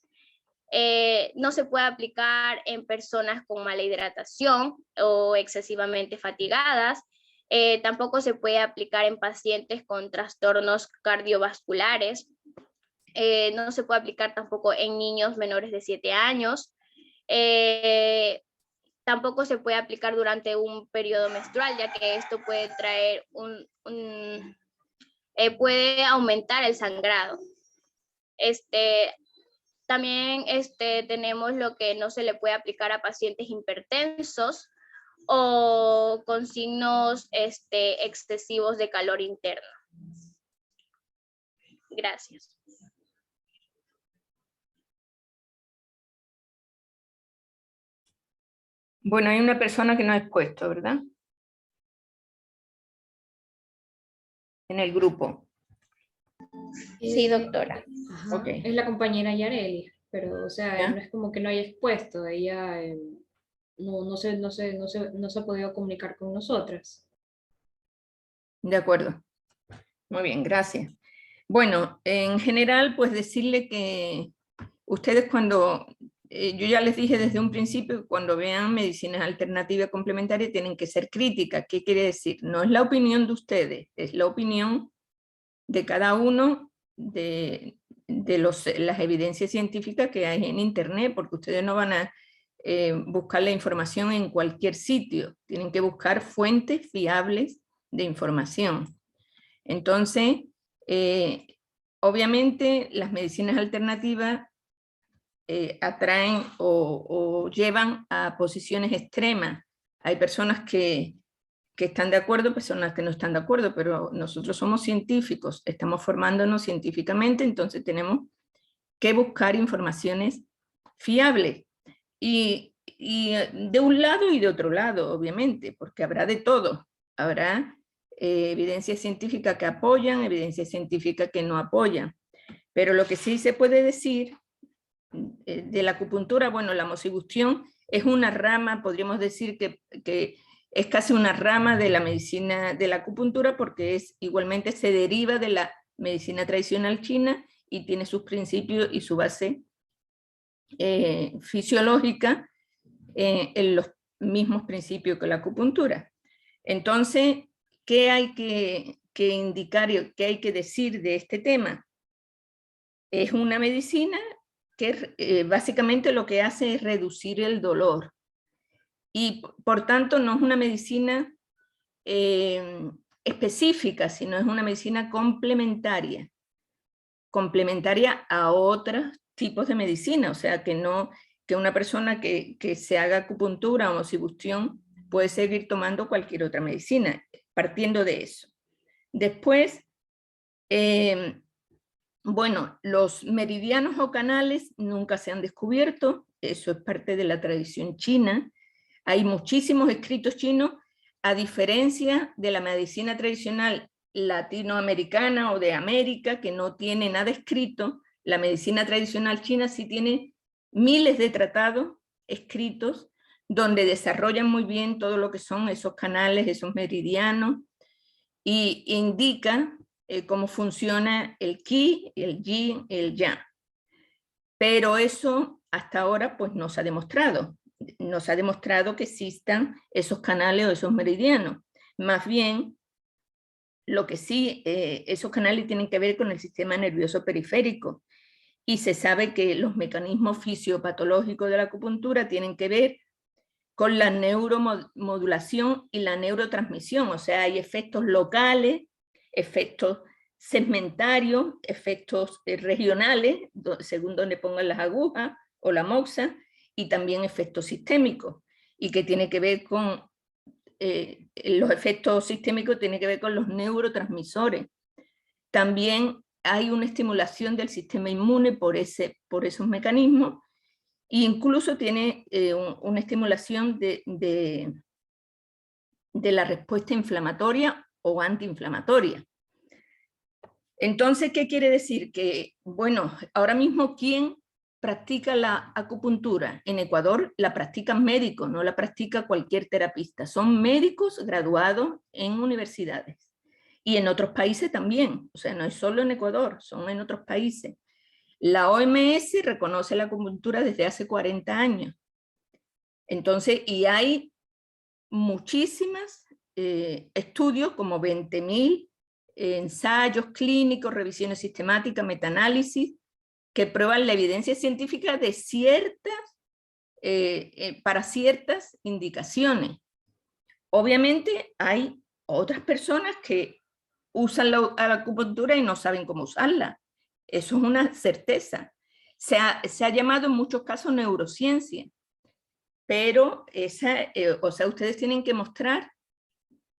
No se puede aplicar en personas con mala hidratación o excesivamente fatigadas. Tampoco se puede aplicar en pacientes con trastornos cardiovasculares. No se puede aplicar tampoco en niños menores de 7 años. Tampoco se puede aplicar durante un periodo menstrual, ya que esto puede traer puede aumentar el sangrado. También tenemos lo que no se le puede aplicar a pacientes hipertensos o con signos excesivos de calor interno. Gracias. Bueno, hay una persona que no ha expuesto, ¿verdad? En el grupo. Sí, doctora. Ajá, Ok. es la compañera Yareli, pero o sea, ¿Ya? no es como que no haya expuesto, ella no se ha podido comunicar con nosotras. De acuerdo. Muy bien, gracias. Bueno, en general, pues decirle que ustedes cuando, yo ya les dije desde un principio, cuando vean medicinas alternativas complementarias tienen que ser críticas. ¿Qué quiere decir? No es la opinión de ustedes, es la opinión de cada uno de las evidencias científicas que hay en internet, porque ustedes no van a buscar la información en cualquier sitio, tienen que buscar fuentes fiables de información. Entonces, obviamente las medicinas alternativas atraen o llevan a posiciones extremas. Hay personas que están de acuerdo, personas que no están de acuerdo, pero nosotros somos científicos, estamos formándonos científicamente, entonces tenemos que buscar informaciones fiables. Y de un lado y de otro lado, obviamente, porque habrá de todo. Habrá evidencias científicas que apoyan, evidencias científicas que no apoyan. Pero lo que sí se puede decir de la acupuntura, bueno, la moxibustión es una rama, podríamos decir que es casi una rama de la medicina de la acupuntura, porque igualmente se deriva de la medicina tradicional china y tiene sus principios y su base fisiológica en los mismos principios que la acupuntura. Entonces, ¿qué hay que indicar y qué hay que decir de este tema? Es una medicina que básicamente lo que hace es reducir el dolor. Y por tanto no es una medicina específica, sino es una medicina complementaria. Complementaria a otros tipos de medicina. O sea, que una persona que se haga acupuntura o moxibustión puede seguir tomando cualquier otra medicina, partiendo de eso. Después, bueno, los meridianos o canales nunca se han descubierto, eso es parte de la tradición china. Hay muchísimos escritos chinos, a diferencia de la medicina tradicional latinoamericana o de América, que no tiene nada escrito. La medicina tradicional china sí tiene miles de tratados escritos donde desarrollan muy bien todo lo que son esos canales, esos meridianos, y indica cómo funciona el Qi, el Yin, el Yang. Pero eso hasta ahora pues no se ha demostrado. No se ha demostrado que existan esos canales o esos meridianos. Más bien, lo que sí, esos canales tienen que ver con el sistema nervioso periférico. Y se sabe que los mecanismos fisiopatológicos de la acupuntura tienen que ver con la neuromodulación y la neurotransmisión. O sea, hay efectos locales, efectos segmentarios, efectos regionales, según donde pongan las agujas o la moxa, y también efectos sistémicos, y que tiene que ver con, los efectos sistémicos tienen que ver con los neurotransmisores. También hay una estimulación del sistema inmune por esos mecanismos, e incluso tiene una estimulación de la respuesta inflamatoria o antiinflamatoria. Entonces, ¿qué quiere decir? Que, bueno, ahora mismo, ¿quién practica la acupuntura? En Ecuador la practican médicos, no la practica cualquier terapista. Son médicos graduados en universidades. Y en otros países también, o sea, no es solo en Ecuador, son en otros países. La OMS reconoce la acupuntura desde hace 40 años. Entonces, y hay muchísimos estudios, como 20.000 ensayos clínicos, revisiones sistemáticas, metaanálisis, que prueban la evidencia científica de para ciertas indicaciones. Obviamente hay otras personas que usan la acupuntura y no saben cómo usarla. Eso es una certeza. Se ha llamado en muchos casos neurociencia, pero o sea, ustedes tienen que mostrar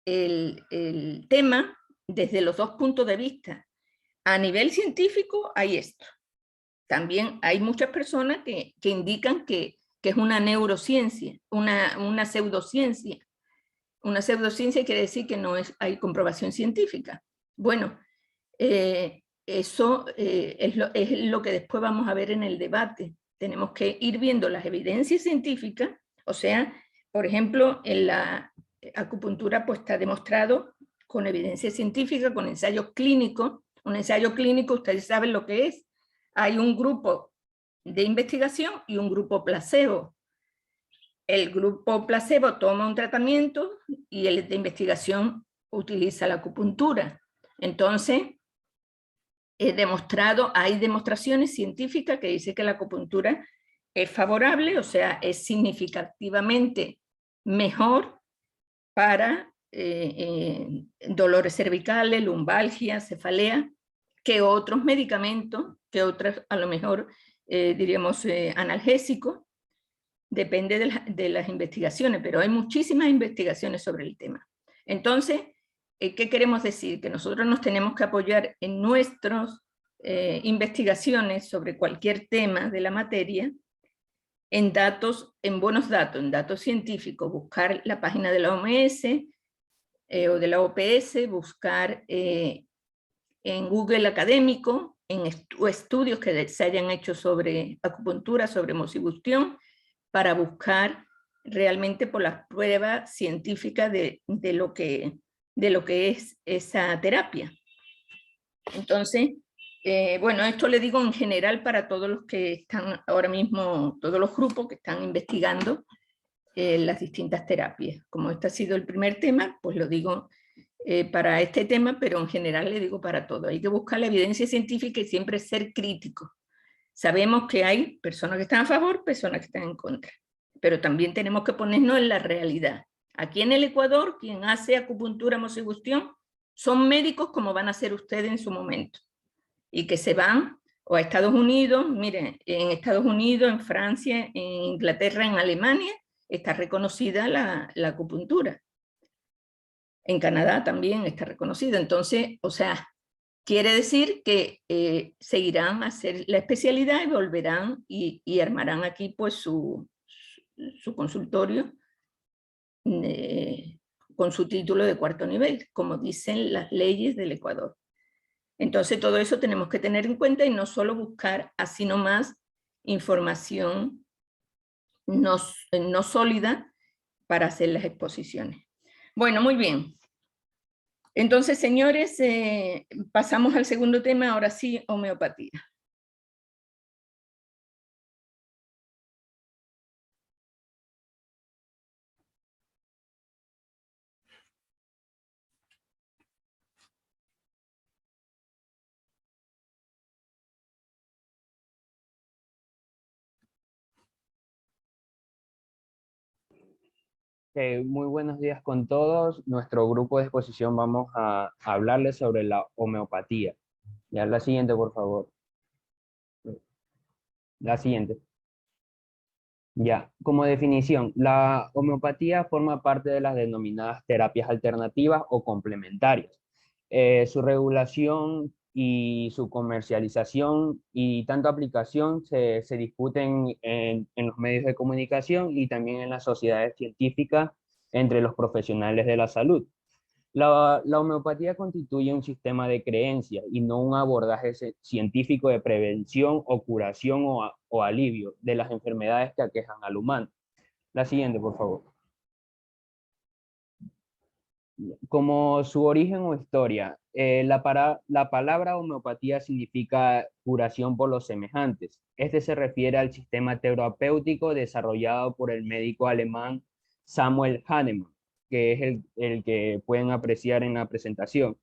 el tema desde los dos puntos de vista. A nivel científico hay esto. También hay muchas personas que indican que es una neurociencia, una pseudociencia. Una pseudociencia quiere decir que no hay comprobación científica. Bueno, eso es lo que después vamos a ver en el debate. Tenemos que ir viendo las evidencias científicas, o sea, por ejemplo, en la acupuntura pues está demostrado con evidencia científica, con ensayos clínicos. Un ensayo clínico, ustedes saben lo que es. Hay un grupo de investigación y un grupo placebo. El grupo placebo toma un tratamiento y el de investigación utiliza la acupuntura. Entonces, hay demostraciones científicas que dicen que la acupuntura es favorable, o sea, es significativamente mejor para dolores cervicales, lumbalgia, cefalea, que otros medicamentos, que otros a lo mejor diríamos analgésicos. Depende de las investigaciones, pero hay muchísimas investigaciones sobre el tema. Entonces, ¿qué queremos decir? Que nosotros nos tenemos que apoyar en nuestras investigaciones sobre cualquier tema de la materia, en buenos datos, en datos científicos, buscar la página de la OMS o de la OPS, buscar en Google académico, en estudios que se hayan hecho sobre acupuntura, sobre moxibustión, para buscar realmente por las pruebas científicas de lo que es esa terapia. Entonces, bueno, esto le digo en general para todos los que están ahora mismo, todos los grupos que están investigando las distintas terapias. Como este ha sido el primer tema, pues lo digo para este tema, pero en general le digo para todo. Hay que buscar la evidencia científica y siempre ser crítico. Sabemos que hay personas que están a favor, personas que están en contra, pero también tenemos que ponernos en la realidad. Aquí en el Ecuador, quien hace acupuntura, moxibustión, son médicos como van a ser ustedes en su momento, y que se van o a Estados Unidos. Miren, en Estados Unidos, en Francia, en Inglaterra, en Alemania, está reconocida la acupuntura. En Canadá también está reconocida. Entonces, o sea, quiere decir que seguirán a hacer la especialidad y volverán y armarán aquí pues su consultorio con su título de cuarto nivel, como dicen las leyes del Ecuador. Entonces todo eso tenemos que tener en cuenta y no solo buscar así nomás información no sólida para hacer las exposiciones. Bueno, muy bien. Entonces, señores, pasamos al segundo tema, ahora sí, homeopatía. Muy buenos días con todos. Nuestro grupo de exposición vamos a hablarles sobre la homeopatía. Ya la siguiente, por favor. La siguiente. Ya, como definición, la homeopatía forma parte de las denominadas terapias alternativas o complementarias. Su regulación y su comercialización y tanto aplicación se discuten en los medios de comunicación y también en las sociedades científicas entre los profesionales de la salud. La homeopatía constituye un sistema de creencias y no un abordaje científico de prevención o curación o alivio de las enfermedades que aquejan al humano. La siguiente, por favor. Como su origen o historia, la palabra homeopatía significa curación por los semejantes. Este se refiere al sistema terapéutico desarrollado por el médico alemán Samuel Hahnemann, que es el que pueden apreciar en la presentación,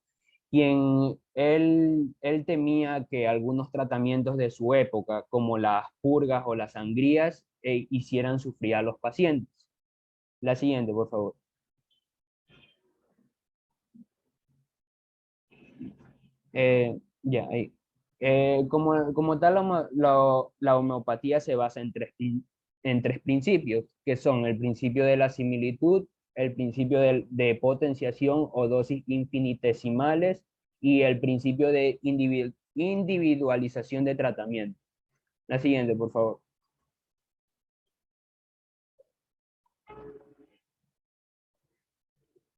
quien él temía que algunos tratamientos de su época, como las purgas o las sangrías, hicieran sufrir a los pacientes. La siguiente, por favor. Ya, ahí. Como tal, la homeopatía se basa en tres principios, que son el principio de la similitud, el principio de potenciación o dosis infinitesimales y el principio de individualización de tratamiento. La siguiente, por favor.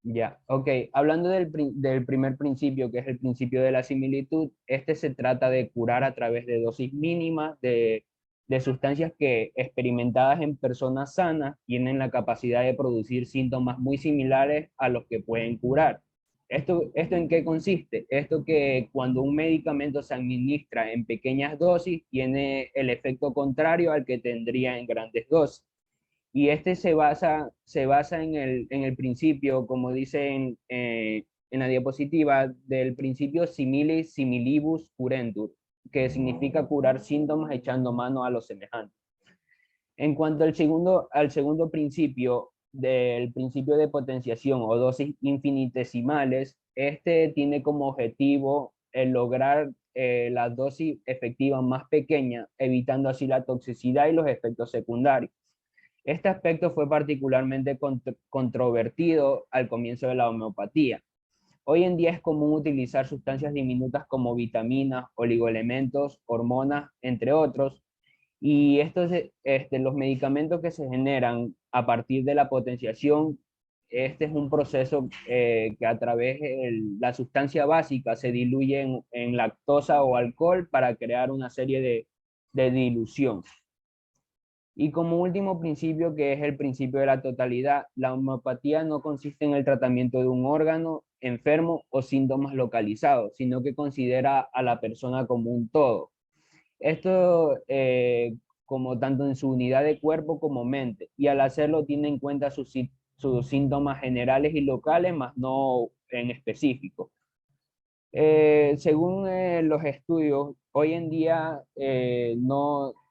Ya, ok. Hablando del primer principio, que es el principio de la similitud, este se trata de curar a través de dosis mínimas de sustancias que, experimentadas en personas sanas, tienen la capacidad de producir síntomas muy similares a los que pueden curar. ¿Esto en qué consiste? Esto que cuando un medicamento se administra en pequeñas dosis, tiene el efecto contrario al que tendría en grandes dosis. Y este se basa en el principio, como dice en la diapositiva, del principio similis similibus curentur, que significa curar síntomas echando mano a los semejantes. En cuanto al segundo principio, del principio de potenciación o dosis infinitesimales, este tiene como objetivo el lograr la dosis efectiva más pequeña, evitando así la toxicidad y los efectos secundarios. Este aspecto fue particularmente controvertido al comienzo de la homeopatía. Hoy en día es común utilizar sustancias diminutas como vitaminas, oligoelementos, hormonas, entre otros, y los medicamentos que se generan a partir de la potenciación, este es un proceso que a través de la sustancia básica se diluye en lactosa o alcohol para crear una serie de dilución. Y como último principio, que es el principio de la totalidad, la homeopatía no consiste en el tratamiento de un órgano enfermo o síntomas localizados, sino que considera a la persona como un todo. Esto como tanto en su unidad de cuerpo como mente, y al hacerlo tiene en cuenta sus síntomas generales y locales, más no en específico. Según los estudios, hoy en día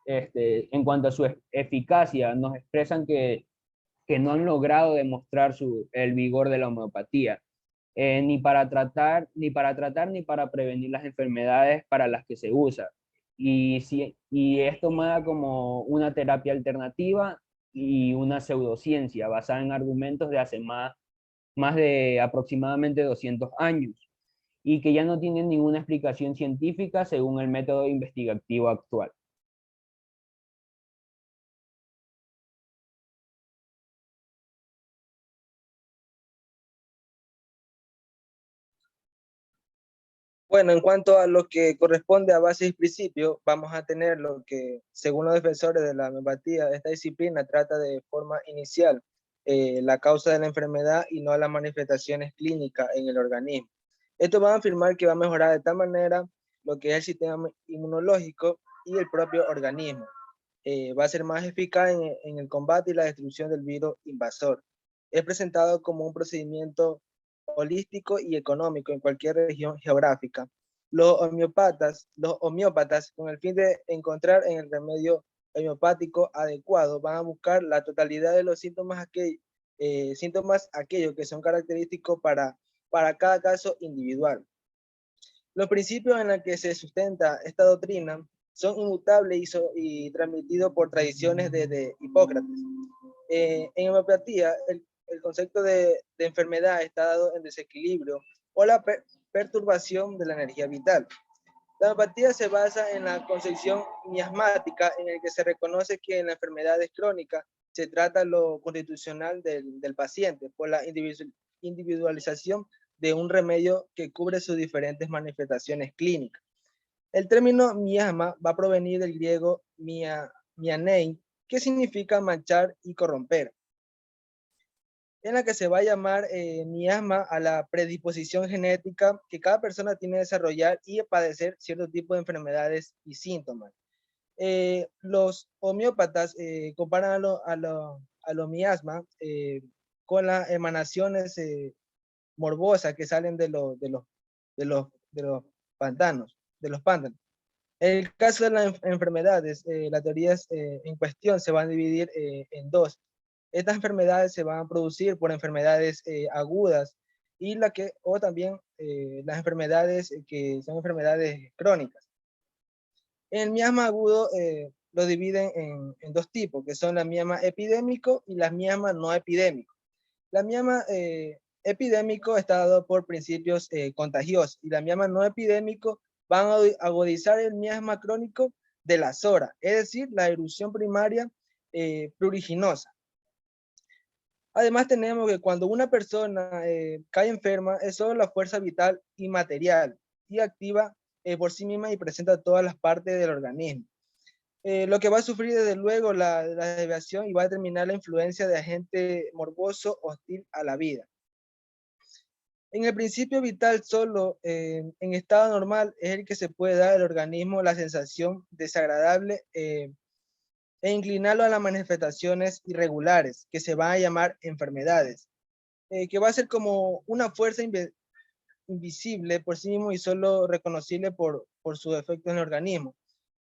en cuanto a su eficacia, nos expresan que no han logrado demostrar el vigor de la homeopatía, ni para tratar ni para prevenir las enfermedades para las que se usa. Y es tomada como una terapia alternativa y una pseudociencia basada en argumentos de hace más de aproximadamente 200 años y que ya no tienen ninguna explicación científica según el método investigativo actual. Bueno, en cuanto a lo que corresponde a bases y principios, vamos a tener lo que, según los defensores de la homeopatía, esta disciplina trata de forma inicial la causa de la enfermedad y no las manifestaciones clínicas en el organismo. Esto va a afirmar que va a mejorar de tal manera lo que es el sistema inmunológico y el propio organismo. Va a ser más eficaz en el combate y la destrucción del virus invasor. Es presentado como un procedimiento holístico y económico en cualquier región geográfica. Los homeópatas, con el fin de encontrar en el remedio homeopático adecuado, van a buscar la totalidad de los síntomas, aquellos que son característicos para cada caso individual. Los principios en los que se sustenta esta doctrina son inmutables y transmitidos por tradiciones desde Hipócrates. En homeopatía, el concepto de enfermedad está dado en desequilibrio o la perturbación de la energía vital. La homeopatía se basa en la concepción miasmática, en el que se reconoce que en las enfermedades crónicas se trata lo constitucional del paciente por la individualización de un remedio que cubre sus diferentes manifestaciones clínicas. El término miasma va a provenir del griego mianei, que significa manchar y corromper, en la que se va a llamar miasma a la predisposición genética que cada persona tiene a desarrollar y a padecer cierto tipo de enfermedades y síntomas. Los homeópatas comparan a los miasmas con las emanaciones morbosas que salen de los pantanos, En el caso de las enfermedades, las teorías en cuestión se van a dividir en dos. Estas enfermedades se van a producir por enfermedades agudas o también las enfermedades que son enfermedades crónicas. El miasma agudo lo dividen en dos tipos, que son la miasma epidémico y las miasmas no epidémico. La miasma epidémico está dado por principios contagiosos y la miasma no epidémico van a agudizar el miasma crónico de la zora, es decir, la erupción primaria pruriginosa. Además tenemos que cuando una persona cae enferma es solo la fuerza vital inmaterial y activa por sí misma y presenta todas las partes del organismo. Lo que va a sufrir desde luego la desviación y va a determinar la influencia de agente morboso hostil a la vida. En el principio vital solo en estado normal es el que se puede dar al organismo la sensación desagradable e inclinarlo a las manifestaciones irregulares que se van a llamar enfermedades, que va a ser como una fuerza invisible por sí mismo y solo reconocible por su efecto en el organismo.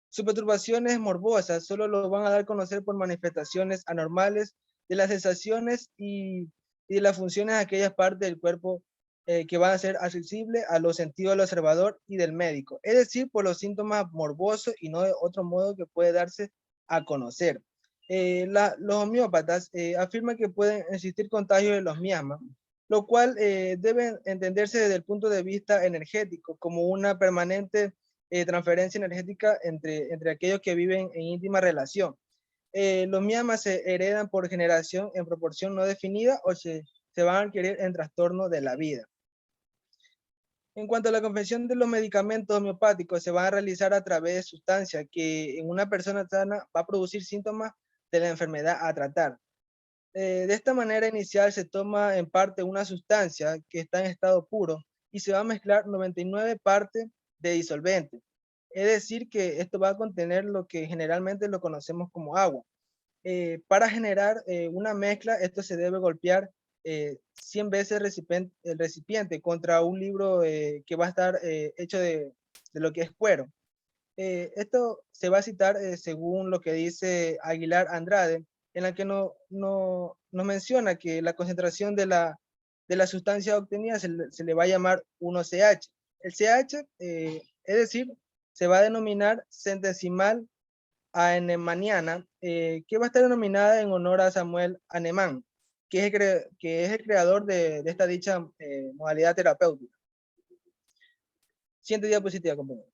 Sus perturbaciones morbosas solo lo van a dar a conocer por manifestaciones anormales de las sensaciones y de las funciones de aquellas partes del cuerpo que van a ser accesibles a los sentidos del observador y del médico, es decir, por los síntomas morbosos y no de otro modo que puede darse a conocer. Los homeópatas afirman que pueden existir contagios de los miasmas, lo cual debe entenderse desde el punto de vista energético como una permanente transferencia energética entre aquellos que viven en íntima relación. Los miasmas se heredan por generación en proporción no definida o se van a adquirir en trastorno de la vida. En cuanto a la confección de los medicamentos homeopáticos, se van a realizar a través de sustancias que en una persona sana va a producir síntomas de la enfermedad a tratar. De esta manera inicial se toma en parte una sustancia que está en estado puro y se va a mezclar 99 partes de disolvente. Es decir, que esto va a contener lo que generalmente lo conocemos como agua. Para generar una mezcla, esto se debe golpear 100 veces el recipiente contra un libro que va a estar hecho de lo que es cuero. Esto se va a citar según lo que dice Aguilar Andrade, en la que nos menciona que la concentración de la sustancia obtenida se le va a llamar 1CH. El CH, es decir, se va a denominar centesimal anemaniana, que va a estar denominada en honor a Samuel Hahnemann, que es el creador de esta dicha modalidad terapéutica. Siguiente diapositiva, compañero.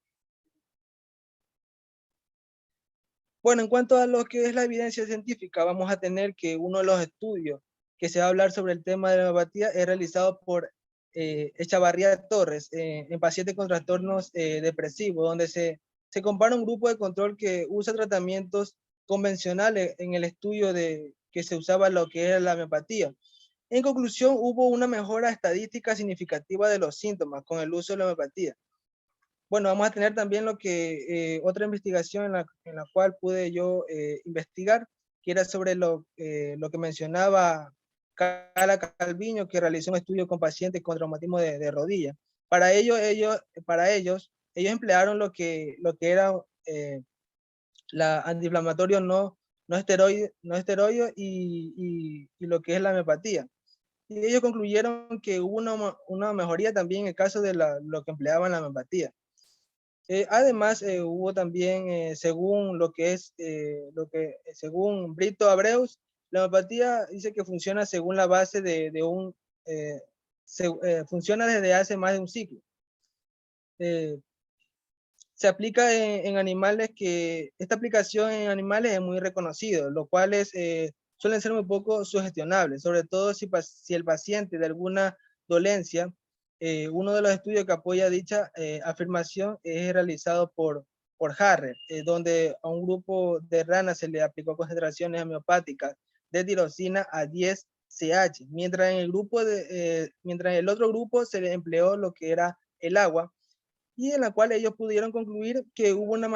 Bueno, en cuanto a lo que es la evidencia científica, vamos a tener que uno de los estudios que se va a hablar sobre el tema de la homeopatía es realizado por Echavarría Torres en pacientes con trastornos depresivos, donde se compara un grupo de control que usa tratamientos convencionales en el estudio que se usaba lo que era la homeopatía. En conclusión, hubo una mejora estadística significativa de los síntomas con el uso de la homeopatía. Bueno, vamos a tener también otra investigación en la cual pude yo investigar, que era sobre lo que mencionaba Carla Calviño, que realizó un estudio con pacientes con traumatismo de rodilla. Para ellos emplearon lo que era la antiinflamatorio no esteroide y lo que es la homeopatía. Y ellos concluyeron que hubo una mejoría también en el caso de lo que empleaban la homeopatía. Además, hubo también, según según Brito Abreus, la homeopatía dice que funciona según la base funciona desde hace más de un siglo. se aplica en animales esta aplicación en animales es muy reconocido, lo cual suelen ser muy poco sugestionables, sobre todo si el paciente de alguna dolencia, uno de los estudios que apoya dicha afirmación es realizado por Harrer, donde a un grupo de ranas se le aplicó concentraciones homeopáticas de tirosina a 10 CH, mientras mientras en el otro grupo se le empleó lo que era el agua, y en la cual ellos pudieron concluir que hubo una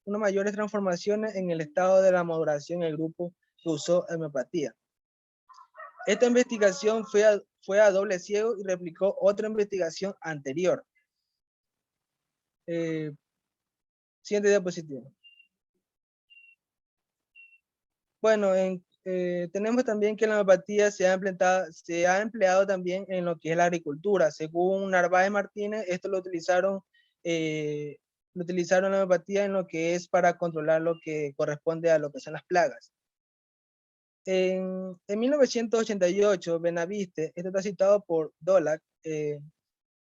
mayores transformaciones en el estado de la maduración en el grupo que usó homeopatía. Esta investigación fue a doble ciego y replicó otra investigación anterior. Siguiente diapositiva. Bueno, tenemos también que la homeopatía se ha empleado también en lo que es la agricultura. Según Narváez Martínez, esto lo utilizaron la homeopatía en lo que es para controlar lo que corresponde a lo que son las plagas. En 1988, Benaviste, esto está citado por Dolac,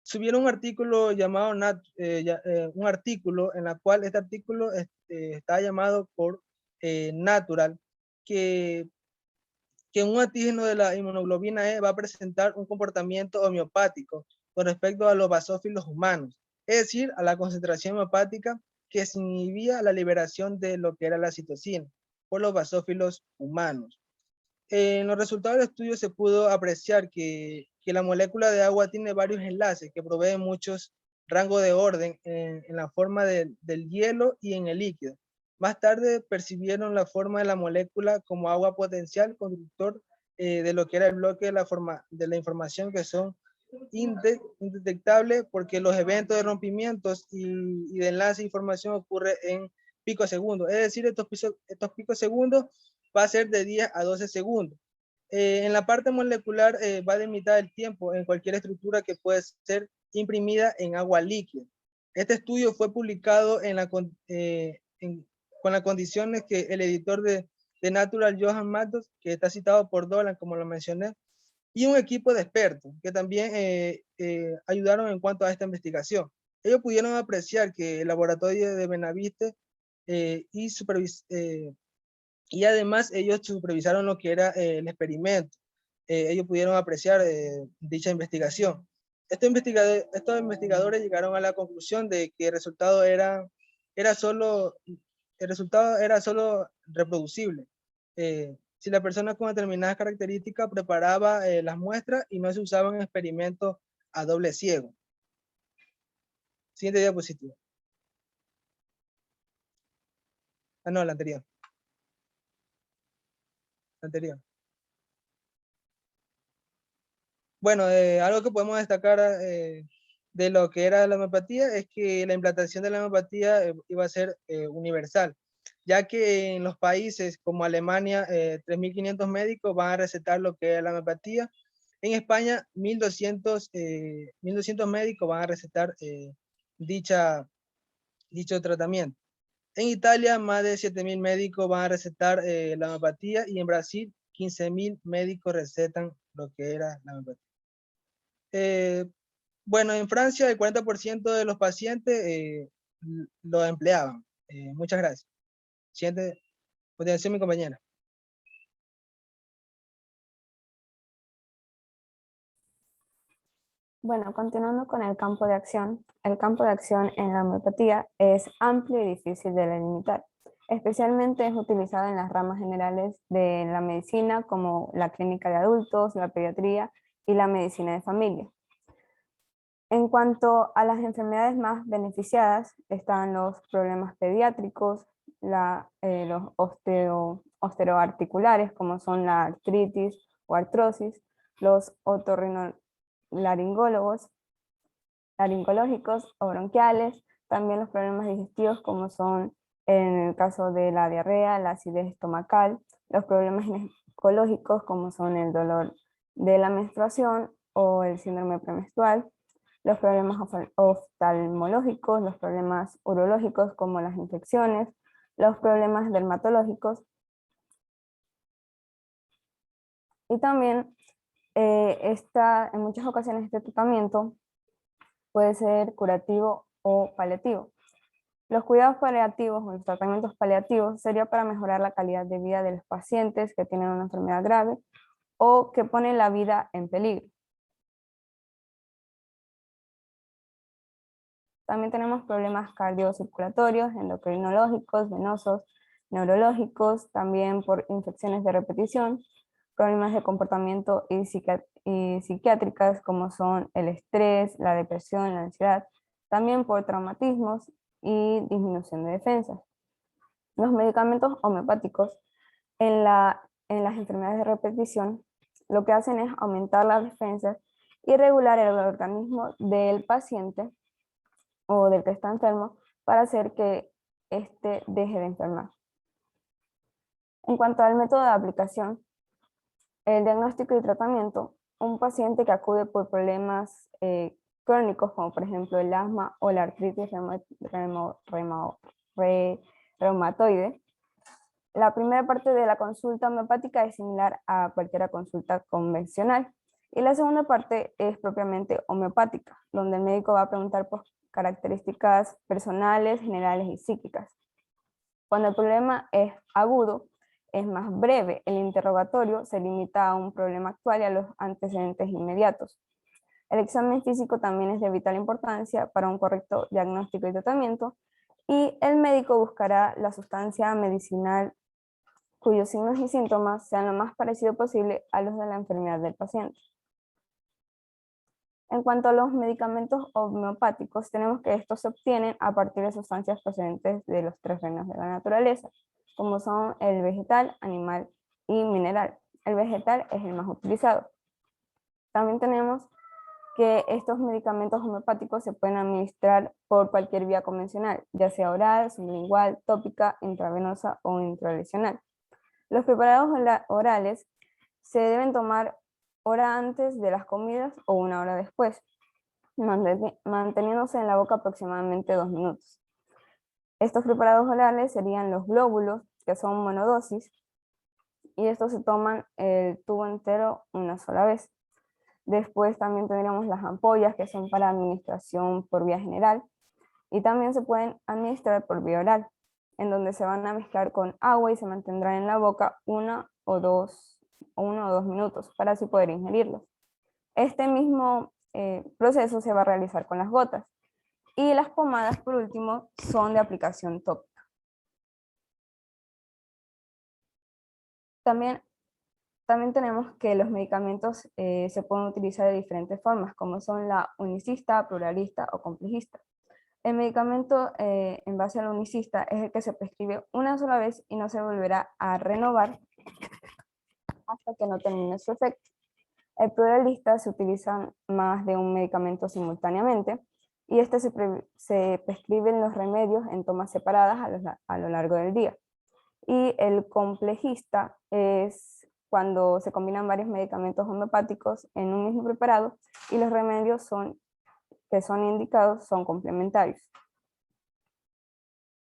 subieron un artículo llamado, un artículo en la cual este artículo está llamado por Natural, que un antígeno de la inmunoglobina E va a presentar un comportamiento homeopático con respecto a los basófilos humanos, es decir, a la concentración homeopática que se inhibía la liberación de lo que era la citocina por los basófilos humanos. En los resultados del estudio se pudo apreciar que la molécula de agua tiene varios enlaces que proveen muchos rangos de orden en la forma del hielo y en el líquido. Más tarde percibieron la forma de la molécula como agua potencial conductor de lo que era el bloque de la información que son indetectables porque los eventos de rompimientos y de enlace de información ocurren en picosegundos. Es decir, estos picosegundos va a ser de 10 a 12 segundos. En la parte molecular va a delimitar el tiempo en cualquier estructura que puede ser imprimida en agua líquida. Este estudio fue publicado con las condiciones que el editor de Natural, Johan Matos, que está citado por Dolan, como lo mencioné, y un equipo de expertos que también ayudaron en cuanto a esta investigación. Ellos pudieron apreciar que el laboratorio de Benaviste y además ellos supervisaron lo que era el experimento. Ellos pudieron apreciar dicha investigación. Estos investigadores llegaron a la conclusión de que el resultado era solo reproducible. Si la persona con determinadas características preparaba las muestras y no se usaban experimentos a doble ciego. Siguiente diapositiva. Ah, no, la anterior. Bueno, algo que podemos destacar de lo que era la homeopatía es que la implantación de la homeopatía iba a ser universal, ya que en los países como Alemania 3.500 médicos van a recetar lo que es la homeopatía. En España 1.200 médicos van a recetar dicho tratamiento. En Italia más de 7.000 médicos van a recetar la homeopatía y en Brasil 15.000 médicos recetan lo que era la homeopatía. Bueno, en Francia el 40% de los pacientes lo empleaban. Muchas gracias. Siguiente, continuación mi compañera. Bueno, continuando con el campo de acción en la homeopatía es amplio y difícil de delimitar. Especialmente es utilizado en las ramas generales de la medicina como la clínica de adultos, la pediatría y la medicina de familia. En cuanto a las enfermedades más beneficiadas están los problemas pediátricos, los osteoarticulares como son la artritis o artrosis, los otorrinolaringológicos o bronquiales, también los problemas digestivos como son en el caso de la diarrea, la acidez estomacal, los problemas ginecológicos como son el dolor de la menstruación o el síndrome premenstrual, los problemas oftalmológicos, los problemas urológicos como las infecciones, los problemas dermatológicos y también en muchas ocasiones este tratamiento puede ser curativo o paliativo. Los cuidados paliativos o los tratamientos paliativos sería para mejorar la calidad de vida de los pacientes que tienen una enfermedad grave o que ponen la vida en peligro. También tenemos problemas cardiocirculatorios, endocrinológicos, venosos, neurológicos, también por infecciones de repetición, problemas de comportamiento y psiquiátricas como son el estrés, la depresión, la ansiedad, también por traumatismos y disminución de defensas. Los medicamentos homeopáticos en las enfermedades de repetición lo que hacen es aumentar las defensas y regular el organismo del paciente o del que está enfermo para hacer que éste deje de enfermar. En cuanto al método de aplicación, el diagnóstico y tratamiento, un paciente que acude por problemas crónicos, como por ejemplo el asma o la artritis reumatoide, la primera parte de la consulta homeopática es similar a cualquier consulta convencional y la segunda parte es propiamente homeopática, donde el médico va a preguntar por características personales, generales y psíquicas. Cuando el problema es agudo, es más breve. El interrogatorio se limita a un problema actual y a los antecedentes inmediatos. El examen físico también es de vital importancia para un correcto diagnóstico y tratamiento, y el médico buscará la sustancia medicinal cuyos signos y síntomas sean lo más parecido posible a los de la enfermedad del paciente. En cuanto a los medicamentos homeopáticos, tenemos que estos se obtienen a partir de sustancias procedentes de los tres reinos de la naturaleza, como son el vegetal, animal y mineral. El vegetal es el más utilizado. También tenemos que estos medicamentos homeopáticos se pueden administrar por cualquier vía convencional, ya sea oral, sublingual, tópica, intravenosa o intralesional. Los preparados orales se deben tomar hora antes de las comidas o una hora después, manteniéndose en la boca aproximadamente 2 minutos. Estos preparados orales serían los glóbulos, que son monodosis, y estos se toman el tubo entero una sola vez. Después también tendríamos las ampollas, que son para administración por vía general, y también se pueden administrar por vía oral, en donde se van a mezclar con agua y se mantendrán en la boca 1 o 2 minutos para así poder ingerirlos. Este mismo proceso se va a realizar con las gotas. Y las pomadas, por último, son de aplicación tópica. También tenemos que los medicamentos se pueden utilizar de diferentes formas, como son la unicista, pluralista o complejista. El medicamento en base a la unicista es el que se prescribe una sola vez y no se volverá a renovar hasta que no termine su efecto. El pluralista se utilizan más de un medicamento simultáneamente y este se prescriben los remedios en tomas separadas a lo largo del día. Y el complejista es cuando se combinan varios medicamentos homeopáticos en un mismo preparado y los remedios que son indicados son complementarios.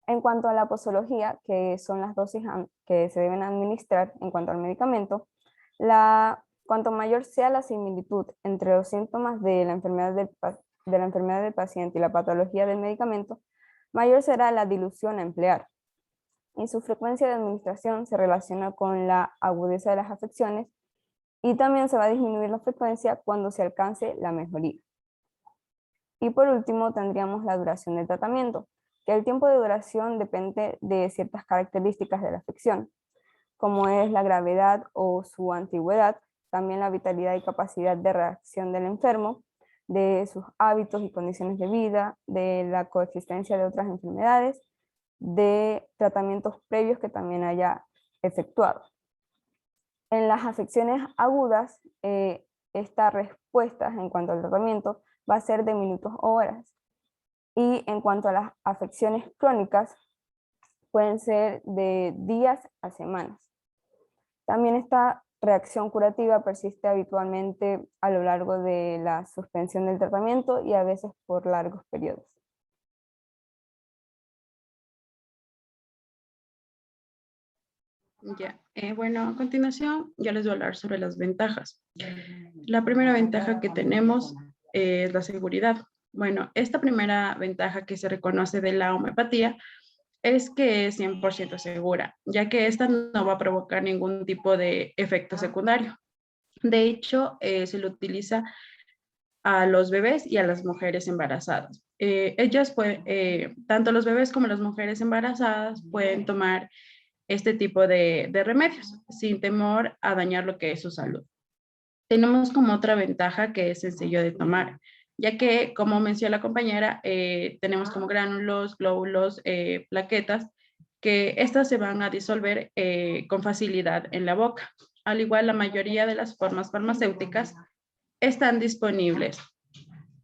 En cuanto a la posología, que son las dosis que se deben administrar en cuanto al medicamento, cuanto mayor sea la similitud entre los síntomas de la enfermedad del paciente y la patología del medicamento, mayor será la dilución a emplear. Y su frecuencia de administración se relaciona con la agudeza de las afecciones y también se va a disminuir la frecuencia cuando se alcance la mejoría. Y por último tendríamos la duración del tratamiento, que el tiempo de duración depende de ciertas características de la afección, como es la gravedad o su antigüedad, también la vitalidad y capacidad de reacción del enfermo, de sus hábitos y condiciones de vida, de la coexistencia de otras enfermedades, de tratamientos previos que también haya efectuado. En las afecciones agudas, esta respuesta en cuanto al tratamiento va a ser de minutos o horas. Y en cuanto a las afecciones crónicas, pueden ser de días a semanas. También esta reacción curativa persiste habitualmente a lo largo de la suspensión del tratamiento y a veces por largos periodos. Ya, bueno, a continuación ya les voy a hablar sobre las ventajas. La primera ventaja que tenemos es la seguridad. Bueno, esta primera ventaja que se reconoce de la homeopatía es que es 100% segura, ya que esta no va a provocar ningún tipo de efecto secundario. De hecho, se lo utiliza a los bebés y a las mujeres embarazadas. Ellas pueden, tanto los bebés como las mujeres embarazadas pueden tomar este tipo de remedios sin temor a dañar lo que es su salud. Tenemos como otra ventaja que es sencillo de tomar, ya que, como mencionó la compañera, tenemos como gránulos, glóbulos, plaquetas, que estas se van a disolver con facilidad en la boca. Al igual, la mayoría de las formas farmacéuticas están disponibles,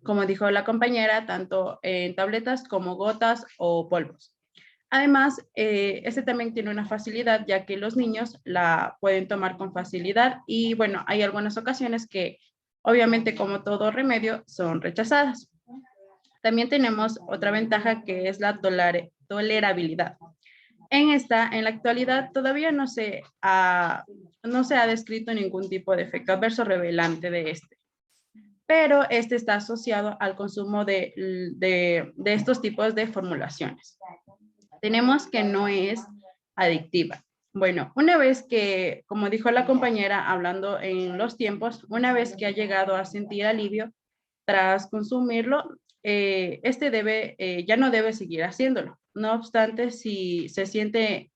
como dijo la compañera, tanto en tabletas como gotas o polvos. Además, este también tiene una facilidad, ya que los niños la pueden tomar con facilidad y bueno, hay algunas ocasiones que obviamente como todo remedio son rechazadas. También tenemos otra ventaja que es la tolerabilidad. En la actualidad todavía no se ha descrito ningún tipo de efecto adverso revelante de este, pero este está asociado al consumo de estos tipos de formulaciones. Tenemos que no es adictiva. Bueno, una vez que, como dijo la compañera, hablando en los tiempos, una vez que ha llegado a sentir alivio tras consumirlo, ya no debe seguir haciéndolo. No obstante, si se siente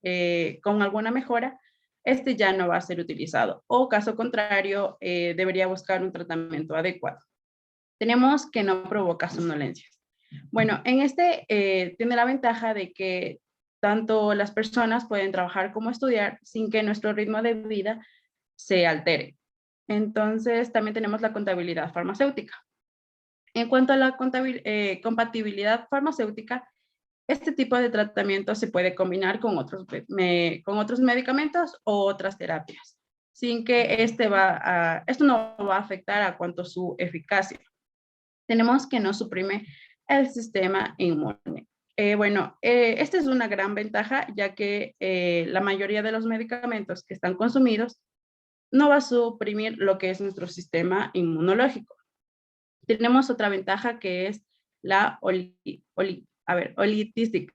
con alguna mejora, este ya no va a ser utilizado o caso contrario, debería buscar un tratamiento adecuado. Tenemos que no provoca somnolencias. Bueno, tiene la ventaja de que tanto las personas pueden trabajar como estudiar sin que nuestro ritmo de vida se altere. Entonces, también tenemos la compatibilidad farmacéutica. En cuanto a la compatibilidad farmacéutica, este tipo de tratamiento se puede combinar con otros medicamentos o otras terapias, sin que esto no va a afectar a cuanto su eficacia. Tenemos que no suprime el sistema inmune. Esta es una gran ventaja, ya que la mayoría de los medicamentos que están consumidos no va a suprimir lo que es nuestro sistema inmunológico. Tenemos otra ventaja que es la olitística.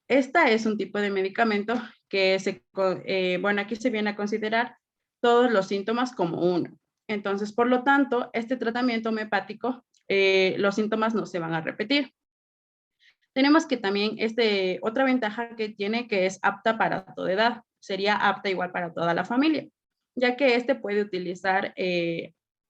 Esta es un tipo de medicamento que aquí se viene a considerar todos los síntomas como uno. Entonces, por lo tanto, este tratamiento homeopático, los síntomas no se van a repetir. Tenemos que también otra ventaja que tiene, que es apta para toda edad. Sería apta igual para toda la familia, ya que puede utilizar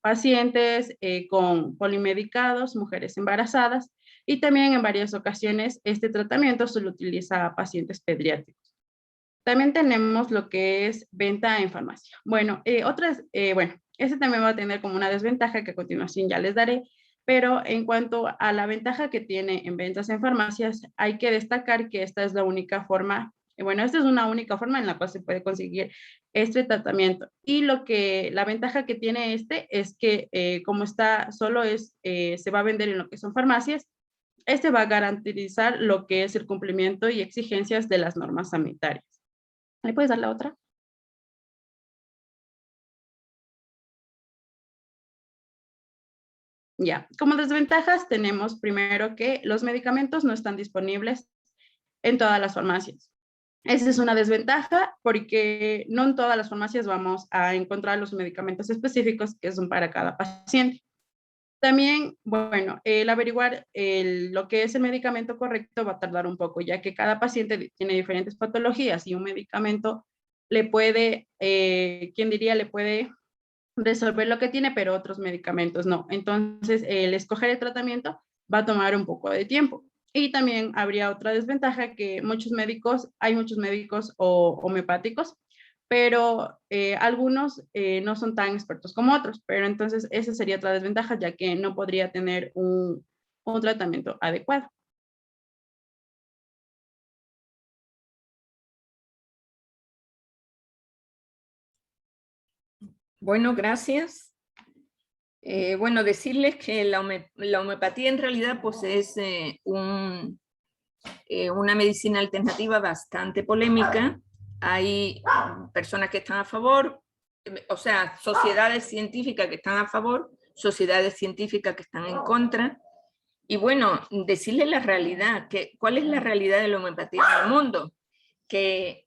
pacientes con polimedicados, mujeres embarazadas, y también en varias ocasiones este tratamiento se lo utiliza a pacientes pediátricos. También tenemos lo que es venta en farmacia. Este también va a tener como una desventaja que a continuación ya les daré, pero en cuanto a la ventaja que tiene en ventas en farmacias, hay que destacar que esta es la única forma, esta es una única forma en la cual se puede conseguir este tratamiento. Y la ventaja que tiene es que como se va a vender en lo que son farmacias, va a garantizar lo que es el cumplimiento y exigencias de las normas sanitarias. ¿Le puedes dar la otra? Ya, como desventajas tenemos primero que los medicamentos no están disponibles en todas las farmacias. Esa es una desventaja porque no en todas las farmacias vamos a encontrar los medicamentos específicos que son para cada paciente. También, el averiguar lo que es el medicamento correcto va a tardar un poco, ya que cada paciente tiene diferentes patologías y un medicamento le puede resolver lo que tiene, pero otros medicamentos no. Entonces, el escoger el tratamiento va a tomar un poco de tiempo. Y también habría otra desventaja que hay muchos médicos homeopáticos, pero algunos no son tan expertos como otros. Pero entonces esa sería otra desventaja, ya que no podría tener un tratamiento adecuado. Bueno, gracias. Decirles que la homeopatía en realidad pues es una medicina alternativa bastante polémica. Hay personas que están a favor, sociedades científicas que están a favor, sociedades científicas que están en contra. Y bueno, decirle la realidad, ¿cuál es la realidad de la homeopatía en el mundo? Que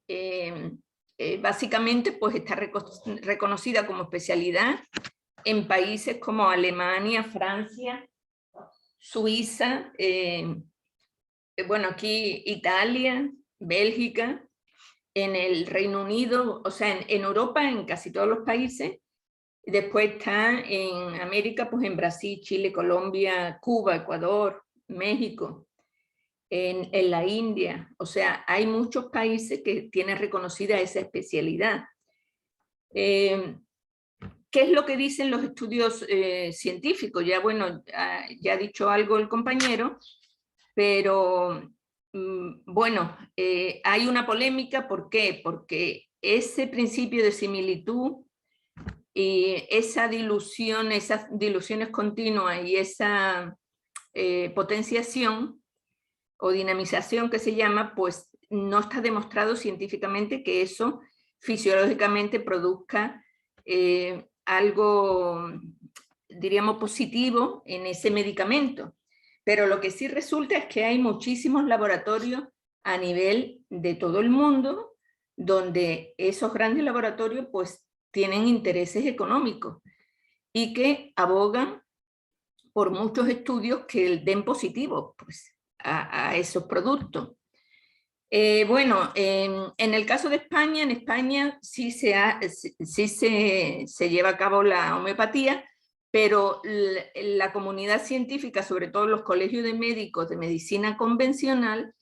básicamente pues está reconocida como especialidad en países como Alemania, Francia, Suiza, bueno, aquí Italia, Bélgica, en el Reino Unido, o sea, en Europa, en casi todos los países. Después está en América, pues en Brasil, Chile, Colombia, Cuba, Ecuador, México, en la India. O sea, hay muchos países que tienen reconocida esa especialidad. ¿Qué es lo que dicen los estudios científicos? Ya, bueno, ya ha dicho algo el compañero, pero bueno, hay una polémica. ¿Por qué? Porque ese principio de similitud y esa dilución, esas diluciones continuas y esa potenciación o dinamización que se llama, pues no está demostrado científicamente que eso fisiológicamente produzca algo, diríamos, positivo en ese medicamento. Pero lo que sí resulta es que hay muchísimos laboratorios a nivel de todo el mundo, donde esos grandes laboratorios pues tienen intereses económicos y que abogan por muchos estudios que den positivos pues, a esos productos. Bueno, en el caso de España, en España sí se lleva a cabo la homeopatía, pero la comunidad científica, sobre todo los colegios de médicos de medicina convencional,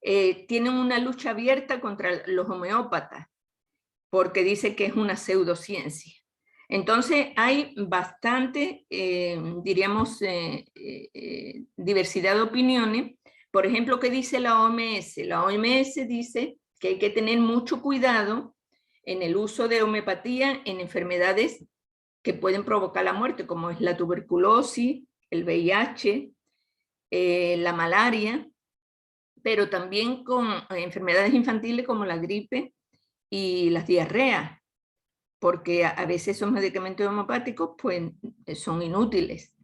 tienen una lucha abierta contra los homeópatas, porque dice que es una pseudociencia. Entonces hay bastante, diríamos, diversidad de opiniones. Por ejemplo, ¿qué dice la OMS? La OMS dice que hay que tener mucho cuidado en el uso de homeopatía en enfermedades que pueden provocar la muerte, como es la tuberculosis, el VIH, la malaria, pero también con enfermedades infantiles como la gripe y las diarreas, porque a veces esos medicamentos homeopáticos pues, son inútiles.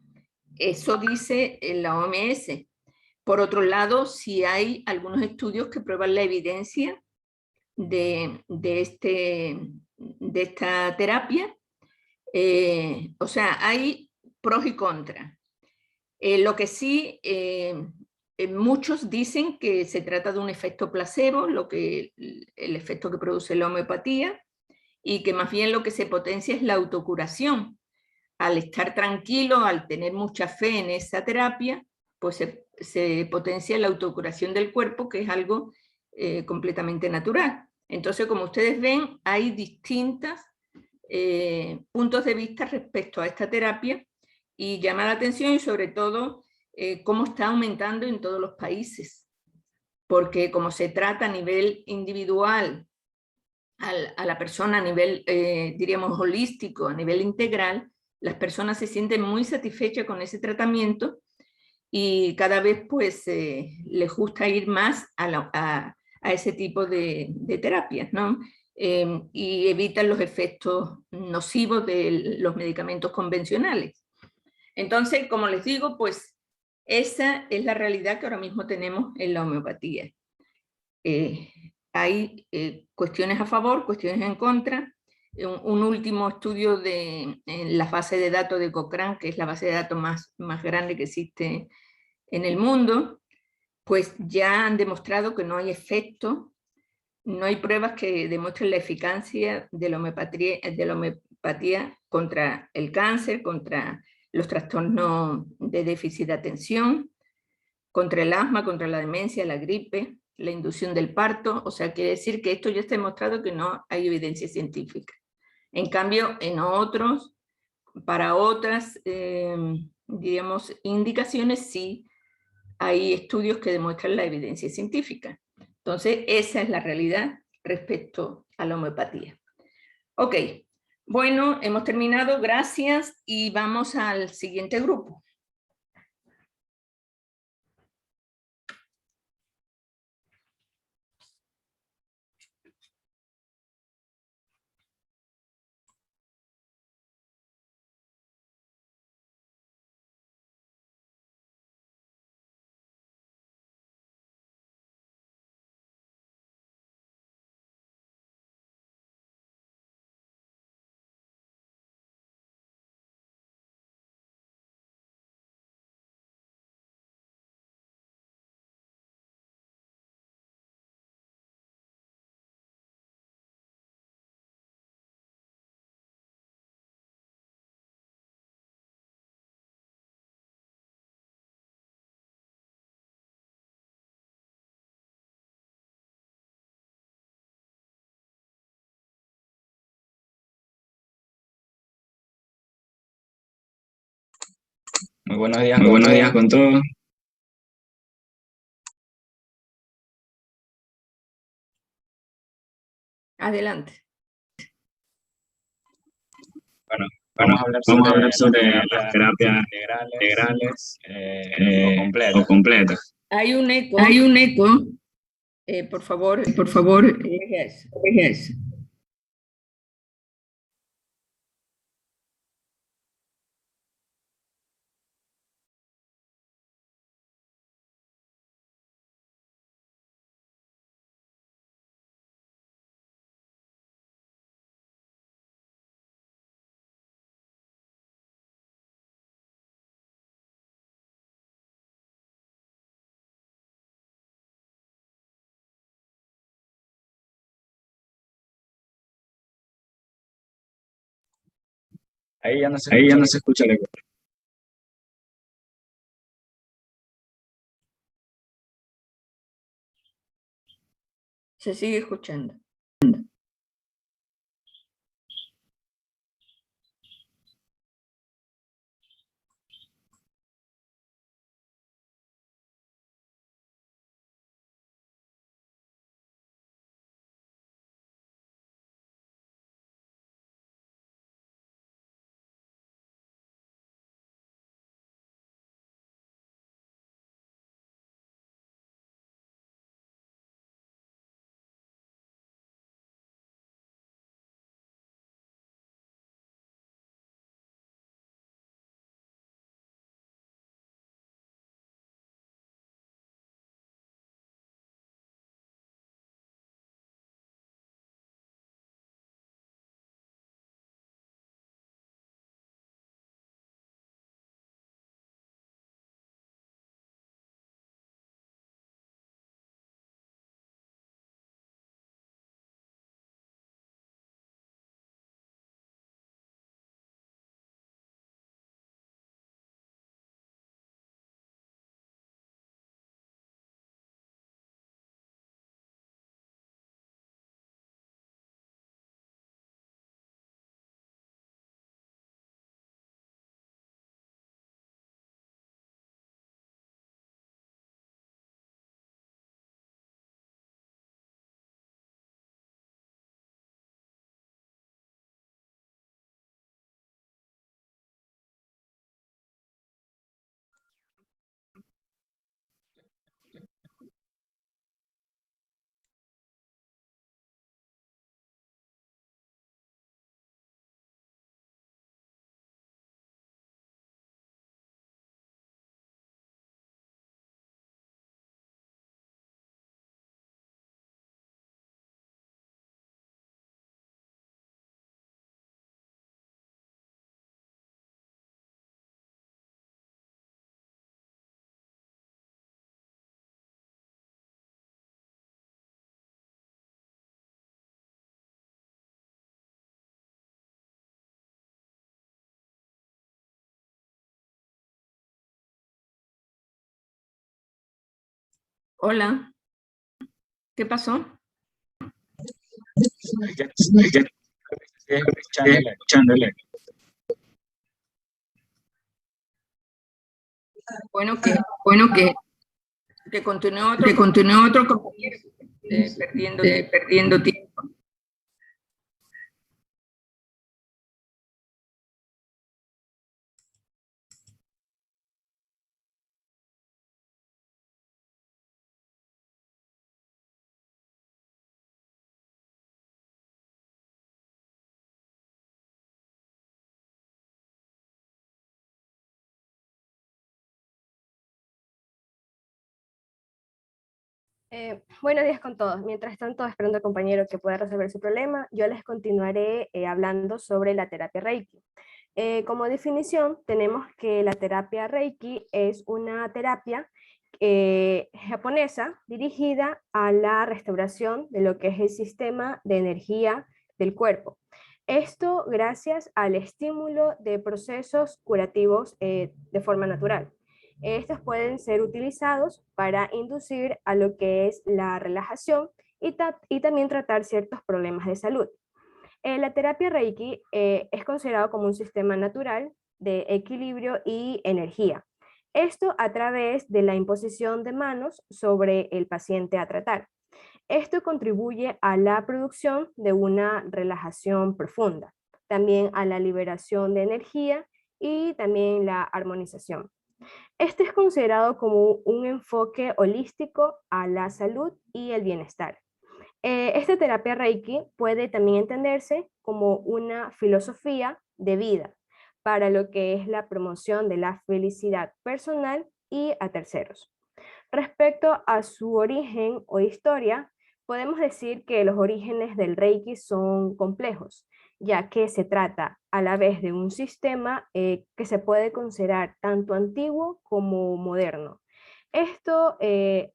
Eso dice la OMS. Por otro lado, sí hay algunos estudios que prueban la evidencia de esta terapia. O sea, hay pros y contras. Lo que sí, muchos dicen que se trata de un efecto placebo, el efecto que produce la homeopatía, y que más bien lo que se potencia es la autocuración. Al estar tranquilo, al tener mucha fe en esa terapia, pues se potencia la autocuración del cuerpo, que es algo completamente natural. Entonces, como ustedes ven, hay distintos puntos de vista respecto a esta terapia y llama la atención y sobre todo cómo está aumentando en todos los países. Porque como se trata a nivel individual, a la persona a nivel, diríamos, holístico, a nivel integral, las personas se sienten muy satisfechas con ese tratamiento y cada vez pues les gusta ir más a ese tipo de terapias, ¿no? Y evitan los efectos nocivos de los medicamentos convencionales. Entonces, como les digo, pues esa es la realidad que ahora mismo tenemos en la homeopatía. Hay cuestiones a favor, cuestiones en contra. Un último estudio en la base de datos de Cochrane, que es la base de datos más grande que existe en el mundo, pues ya han demostrado que no hay efecto, no hay pruebas que demuestren la eficacia de la homeopatía contra el cáncer, contra los trastornos de déficit de atención, contra el asma, contra la demencia, la gripe, la inducción del parto. O sea, quiere decir que esto ya está demostrado que no hay evidencia científica. En cambio, en otros, para otras, digamos, indicaciones, sí hay estudios que demuestran la evidencia científica. Entonces, esa es la realidad respecto a la homeopatía. Ok, bueno, hemos terminado, gracias, y vamos al siguiente grupo. Muy buenos días con todos. Adelante. Bueno, Bueno, vamos a hablar sobre sobre las las terapias terapias integrales integrales o o completas. completas. Hay un eco. Por favor, corrige eso. Ahí ya no se Ahí ya escucha no el se eco. escucha el eco. Se sigue escuchando. Hola. ¿Qué pasó? Sigue escuchando el eco. Bueno, que continúe otro compañero, perdiendo tiempo. Buenos días con todos. Mientras tanto, esperando al compañero que pueda resolver su problema, yo les continuaré hablando sobre la terapia Reiki. Como definición, tenemos que la terapia Reiki es una terapia japonesa dirigida a la restauración de lo que es el sistema de energía del cuerpo. Esto gracias al estímulo de procesos curativos de forma natural. Estos pueden ser utilizados para inducir a lo que es la relajación y también tratar ciertos problemas de salud. La terapia Reiki es considerado como un sistema natural de equilibrio y energía. Esto a través de la imposición de manos sobre el paciente a tratar. Esto contribuye a la producción de una relajación profunda, también a la liberación de energía y también la armonización. Este es considerado como un enfoque holístico a la salud y el bienestar. Esta terapia Reiki puede también entenderse como una filosofía de vida para lo que es la promoción de la felicidad personal y a terceros. Respecto a su origen o historia, podemos decir que los orígenes del Reiki son complejos, ya que se trata a la vez de un sistema que se puede considerar tanto antiguo como moderno. Esto,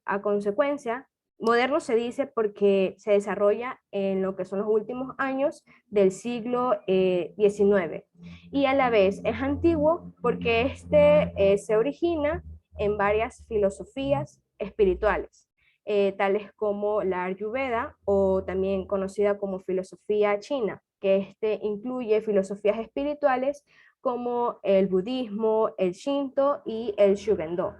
a consecuencia, moderno se dice porque se desarrolla en lo que son los últimos años del siglo XIX, y a la vez es antiguo porque se origina en varias filosofías espirituales, tales como la Ayurveda, o también conocida como filosofía china, que incluye filosofías espirituales como el budismo, el shinto y el shugendo.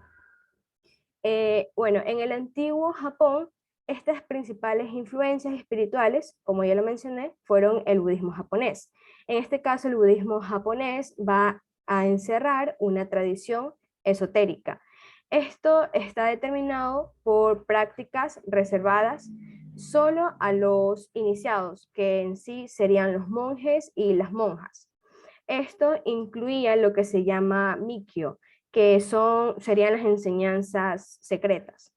Bueno, en el antiguo Japón, estas principales influencias espirituales, como ya lo mencioné, fueron el budismo japonés. En este caso, el budismo japonés va a encerrar una tradición esotérica. Esto está determinado por prácticas reservadas solo a los iniciados, que en sí serían los monjes y las monjas. Esto incluía lo que se llama Mikkyo, que serían las enseñanzas secretas.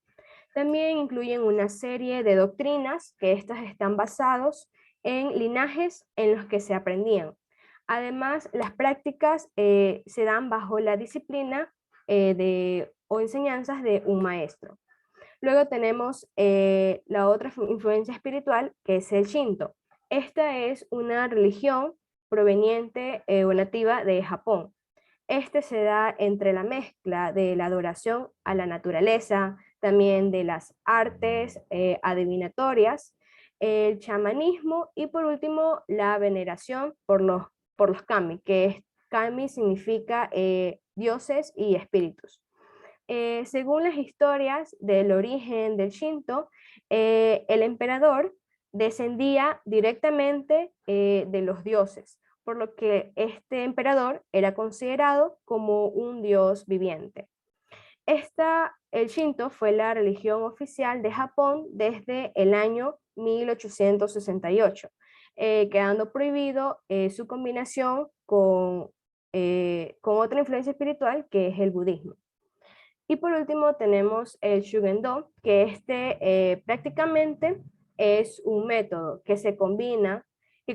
También incluyen una serie de doctrinas que estas están basados en linajes en los que se aprendían. Además, las prácticas se dan bajo la disciplina o enseñanzas de un maestro. Luego tenemos la otra influencia espiritual, que es el Shinto. Esta es una religión proveniente o nativa de Japón. Se da entre la mezcla de la adoración a la naturaleza, también de las artes adivinatorias, el chamanismo y por último la veneración por los kami, que kami significa dioses y espíritus. Según las historias del origen del Shinto, el emperador descendía directamente de los dioses, por lo que este emperador era considerado como un dios viviente. El Shinto fue la religión oficial de Japón desde el año 1868, quedando prohibido su combinación con otra influencia espiritual, que es el budismo. Y por último tenemos el Shugendo, que prácticamente es un método que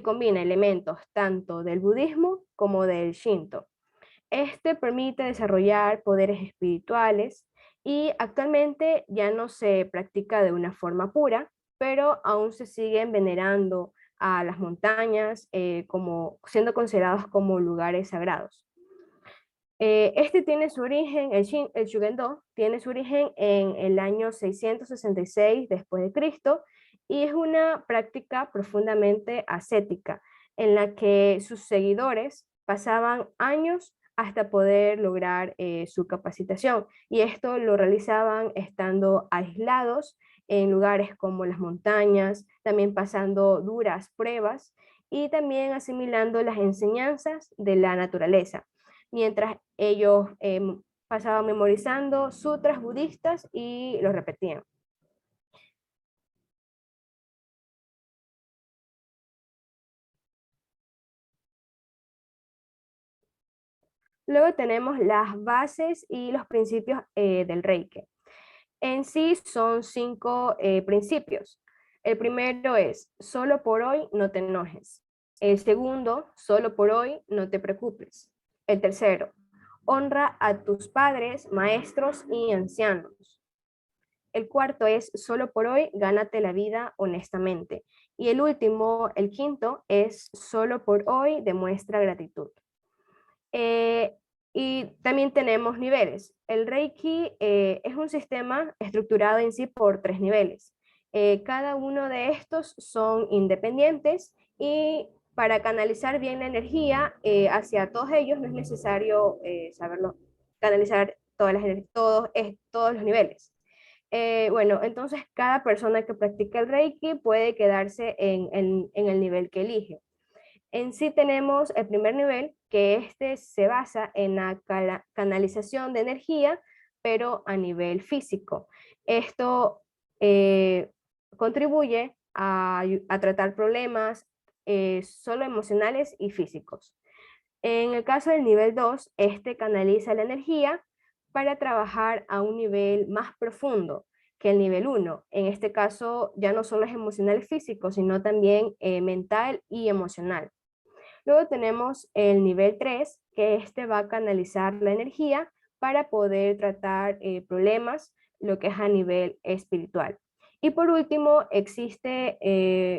combina elementos tanto del budismo como del Shinto. Permite desarrollar poderes espirituales y actualmente ya no se practica de una forma pura, pero aún se siguen venerando a las montañas siendo considerados como lugares sagrados. Tiene su origen, el Shugendo tiene su origen en el año 666 después de Cristo, y es una práctica profundamente ascética en la que sus seguidores pasaban años hasta poder lograr su capacitación, y esto lo realizaban estando aislados en lugares como las montañas, también pasando duras pruebas y también asimilando las enseñanzas de la naturaleza, mientras ellos pasaban memorizando sutras budistas y los repetían. Luego tenemos las bases y los principios del Reiki. En sí son 5 principios. El primero es, solo por hoy no te enojes. El segundo, solo por hoy no te preocupes. El tercero, honra a tus padres, maestros y ancianos. El cuarto es, solo por hoy gánate la vida honestamente. Y el último, el quinto, es, solo por hoy demuestra gratitud. Y también tenemos niveles. El Reiki es un sistema estructurado en sí por 3 niveles. Cada uno de estos son independientes y Para canalizar bien la energía hacia todos ellos no es necesario saberlo, canalizar todos los niveles. Bueno, entonces cada persona que practica el Reiki puede quedarse en el nivel que elige. En sí tenemos el primer nivel, que este se basa en la canalización de energía, pero a nivel físico. Esto contribuye a tratar problemas solo emocionales y físicos. En el caso del nivel 2, este canaliza la energía para trabajar a un nivel más profundo que el nivel 1. En este caso ya no solo es emocional y físico, sino también mental y emocional. Luego tenemos el nivel 3, que este va a canalizar la energía para poder tratar problemas, lo que es a nivel espiritual. Y por último, existe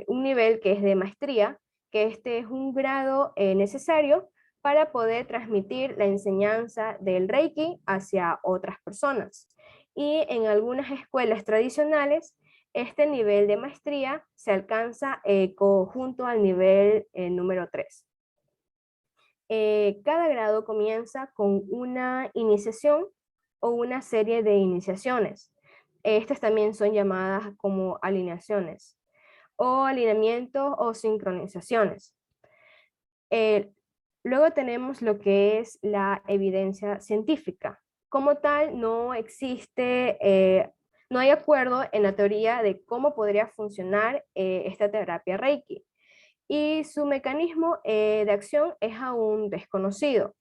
un nivel que es de maestría, que este es un grado necesario para poder transmitir la enseñanza del Reiki hacia otras personas. Y en algunas escuelas tradicionales, este nivel de maestría se alcanza junto al nivel número 3. Cada grado comienza con una iniciación o una serie de iniciaciones. Estas también son llamadas como alineaciones o alineamientos o sincronizaciones. Luego tenemos lo que es la evidencia científica. Como tal, no existe, no hay acuerdo en la teoría de cómo podría funcionar esta terapia Reiki. Y su mecanismo de acción es aún desconocido.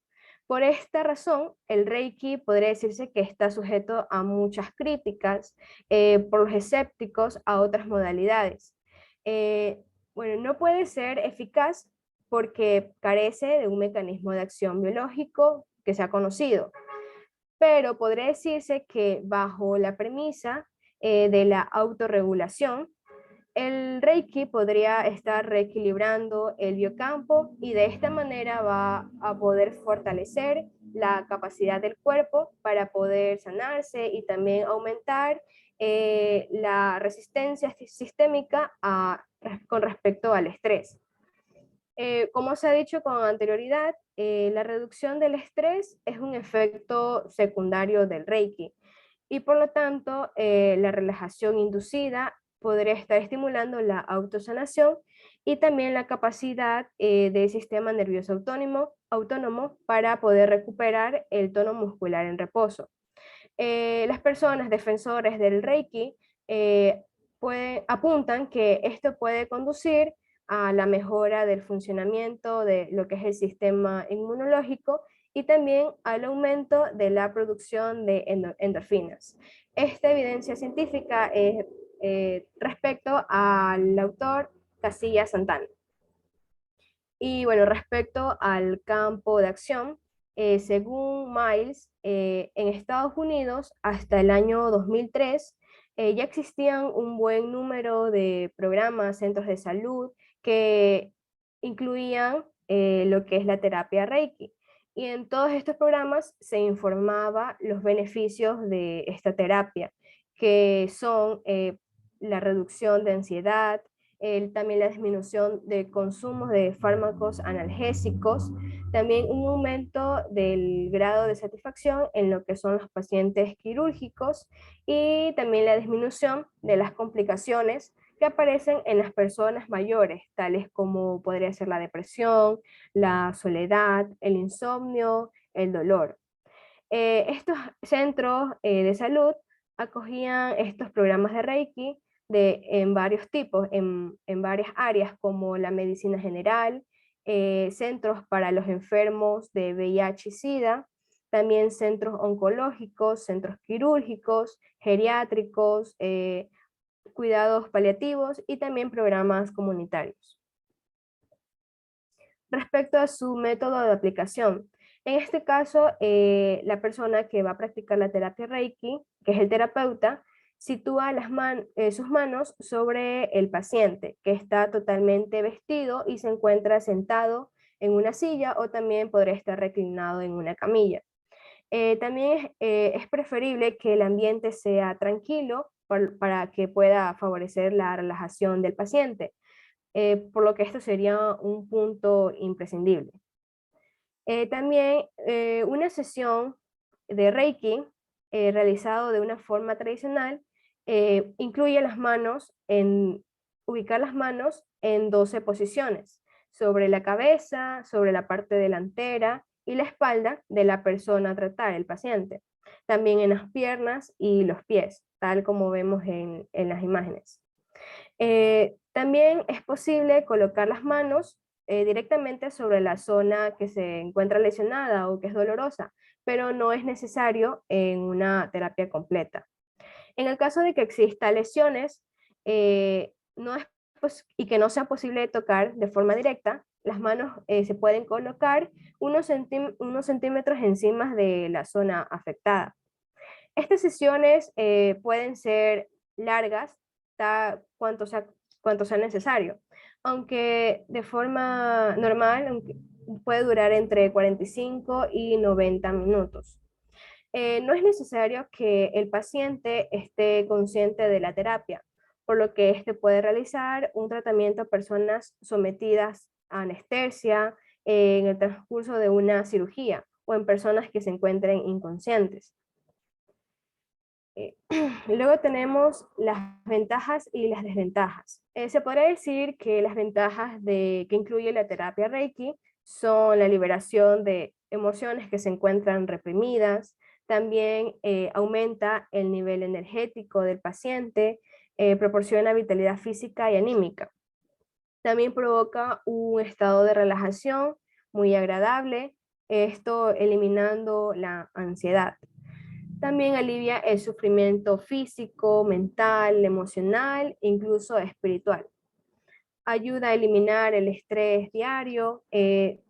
Por esta razón, el Reiki podría decirse que está sujeto a muchas críticas por los escépticos a otras modalidades. Bueno, no puede ser eficaz porque carece de un mecanismo de acción biológico que sea conocido, pero podría decirse que bajo la premisa de la autorregulación, el Reiki podría estar reequilibrando el biocampo y de esta manera va a poder fortalecer la capacidad del cuerpo para poder sanarse y también aumentar la resistencia sistémica con respecto al estrés. Como se ha dicho con anterioridad, la reducción del estrés es un efecto secundario del Reiki y por lo tanto la relajación inducida podría estar estimulando la autosanación y también la capacidad del sistema nervioso autónomo para poder recuperar el tono muscular en reposo. Las personas defensores del Reiki apuntan que esto puede conducir a la mejora del funcionamiento de lo que es el sistema inmunológico y también al aumento de la producción de endorfinas. Esta evidencia científica es respecto al autor Casilla Santana. Y bueno, respecto al campo de acción, según Miles, en Estados Unidos hasta el año 2003 ya existían un buen número de programas, centros de salud que incluían lo que es la terapia Reiki. Y en todos estos programas se informaba los beneficios de esta terapia, que son la reducción de ansiedad, también la disminución de consumos de fármacos analgésicos, también un aumento del grado de satisfacción en lo que son los pacientes quirúrgicos y también la disminución de las complicaciones que aparecen en las personas mayores, tales como podría ser la depresión, la soledad, el insomnio, el dolor. Estos centros de salud acogían estos programas de Reiki en varios tipos, en varias áreas como la medicina general, centros para los enfermos de VIH y SIDA, también centros oncológicos, centros quirúrgicos, geriátricos, cuidados paliativos y también programas comunitarios. Respecto a su método de aplicación, en este caso, la persona que va a practicar la terapia Reiki, que es el terapeuta, sitúa sus manos sobre el paciente, que está totalmente vestido y se encuentra sentado en una silla o también podría estar reclinado en una camilla. También es preferible que el ambiente sea tranquilo para que pueda favorecer la relajación del paciente. por lo que esto sería un punto imprescindible. También una sesión de Reiki realizado de una forma tradicional incluye ubicar las manos en 12 posiciones, sobre la cabeza, sobre la parte delantera y la espalda de la persona a tratar, el paciente. También en las piernas y los pies, tal como vemos en las imágenes. También es posible colocar las manos directamente sobre la zona que se encuentra lesionada o que es dolorosa, pero no es necesario en una terapia completa. En el caso de que exista lesiones y que no sea posible tocar de forma directa, las manos se pueden colocar unos centímetros encima de la zona afectada. Estas sesiones pueden ser largas, cuanto sea necesario, aunque de forma normal puede durar entre 45 y 90 minutos. No es necesario que el paciente esté consciente de la terapia, por lo que éste puede realizar un tratamiento a personas sometidas a anestesia en el transcurso de una cirugía o en personas que se encuentren inconscientes. Luego tenemos las ventajas y las desventajas. Se podría decir que las ventajas que incluye la terapia Reiki son la liberación de emociones que se encuentran reprimidas, también aumenta el nivel energético del paciente, proporciona vitalidad física y anímica. También provoca un estado de relajación muy agradable, esto eliminando la ansiedad. También alivia el sufrimiento físico, mental, emocional e incluso espiritual. Ayuda a eliminar el estrés diario,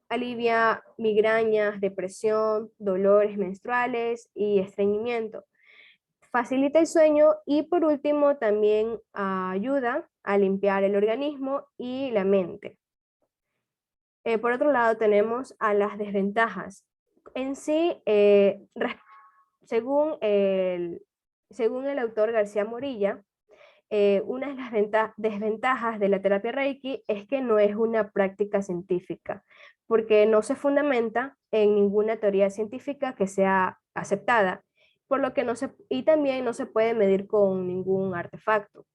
alivia migrañas, depresión, dolores menstruales y estreñimiento. Facilita el sueño y por último también ayuda a limpiar el organismo y la mente. Por otro lado tenemos a las desventajas. En sí, según el autor García Morilla, una de las desventajas de la terapia Reiki es que no es una práctica científica, porque no se fundamenta en ninguna teoría científica que sea aceptada, por lo que y también no se puede medir con ningún artefacto.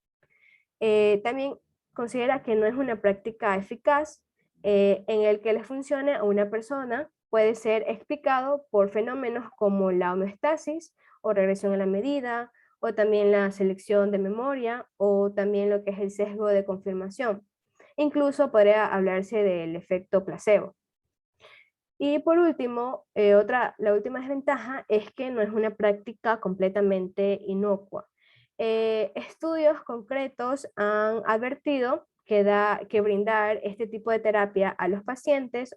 También considera que no es una práctica eficaz en el que le funcione a una persona. Puede ser explicado por fenómenos como la homeostasis o regresión a la medida, o también la selección de memoria, o también lo que es el sesgo de confirmación. Incluso podría hablarse del efecto placebo. Y por último, la última desventaja es que no es una práctica completamente inocua. Estudios concretos han advertido que brindar este tipo de terapia a los pacientes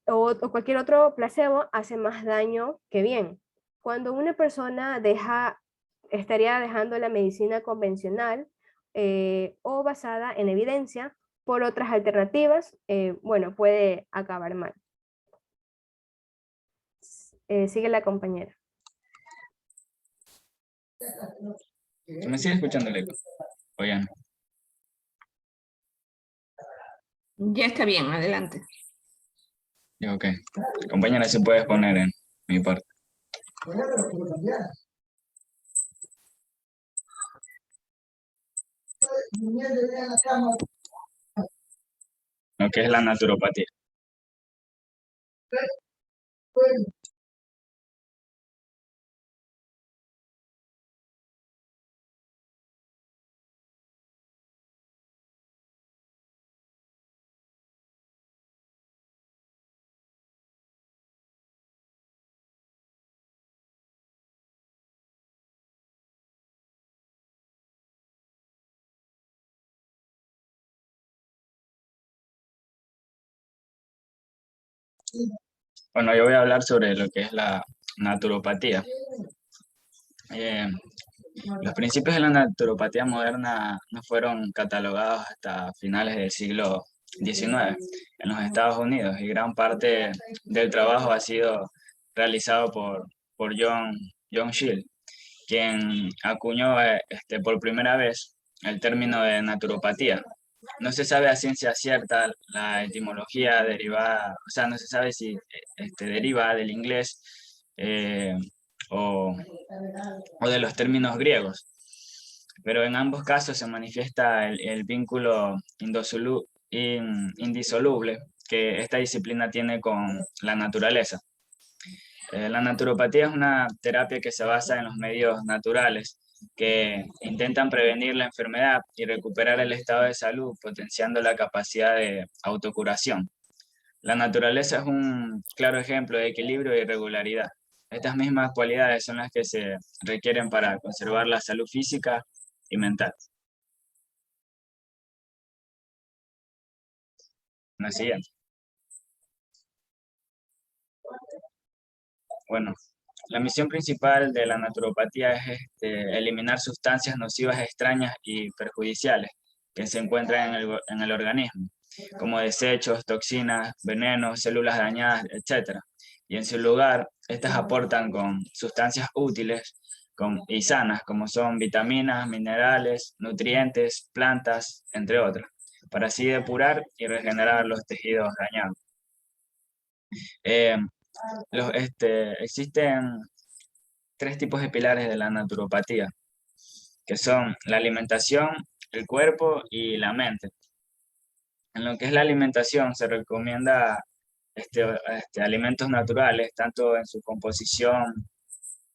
o cualquier otro placebo hace más daño que bien. Cuando una persona estaría dejando la medicina convencional o basada en evidencia por otras alternativas, bueno, puede acabar mal. Sigue la compañera. ¿Se me sigue escuchando el eco? ¿O ya no? Ya está bien, adelante. Ok. Compañera, si puedes poner en mi parte. Lo que es la naturopatía. Bueno, yo voy a hablar sobre lo que es la naturopatía. Los principios de la naturopatía moderna no fueron catalogados hasta finales del siglo XIX en los Estados Unidos, y gran parte del trabajo ha sido realizado por John Shield, quien acuñó por primera vez el término de naturopatía. No se sabe a ciencia cierta la etimología derivada, o sea, no se sabe si deriva del inglés o de los términos griegos, pero en ambos casos se manifiesta el vínculo indisoluble que esta disciplina tiene con la naturaleza. La naturopatía es una terapia que se basa en los medios naturales que intentan prevenir la enfermedad y recuperar el estado de salud, potenciando la capacidad de autocuración. La naturaleza es un claro ejemplo de equilibrio y regularidad. Estas mismas cualidades son las que se requieren para conservar la salud física y mental. La siguiente. Bueno, la misión principal de la naturopatía es eliminar sustancias nocivas extrañas y perjudiciales que se encuentran en el organismo, como desechos, toxinas, venenos, células dañadas, etc. Y en su lugar, estas aportan con sustancias útiles y sanas, como son vitaminas, minerales, nutrientes, plantas, entre otras, para así depurar y regenerar los tejidos dañados. Existen 3 tipos de pilares de la naturopatía, que son la alimentación, el cuerpo y la mente. En lo que es la alimentación, se recomienda alimentos naturales, tanto en su composición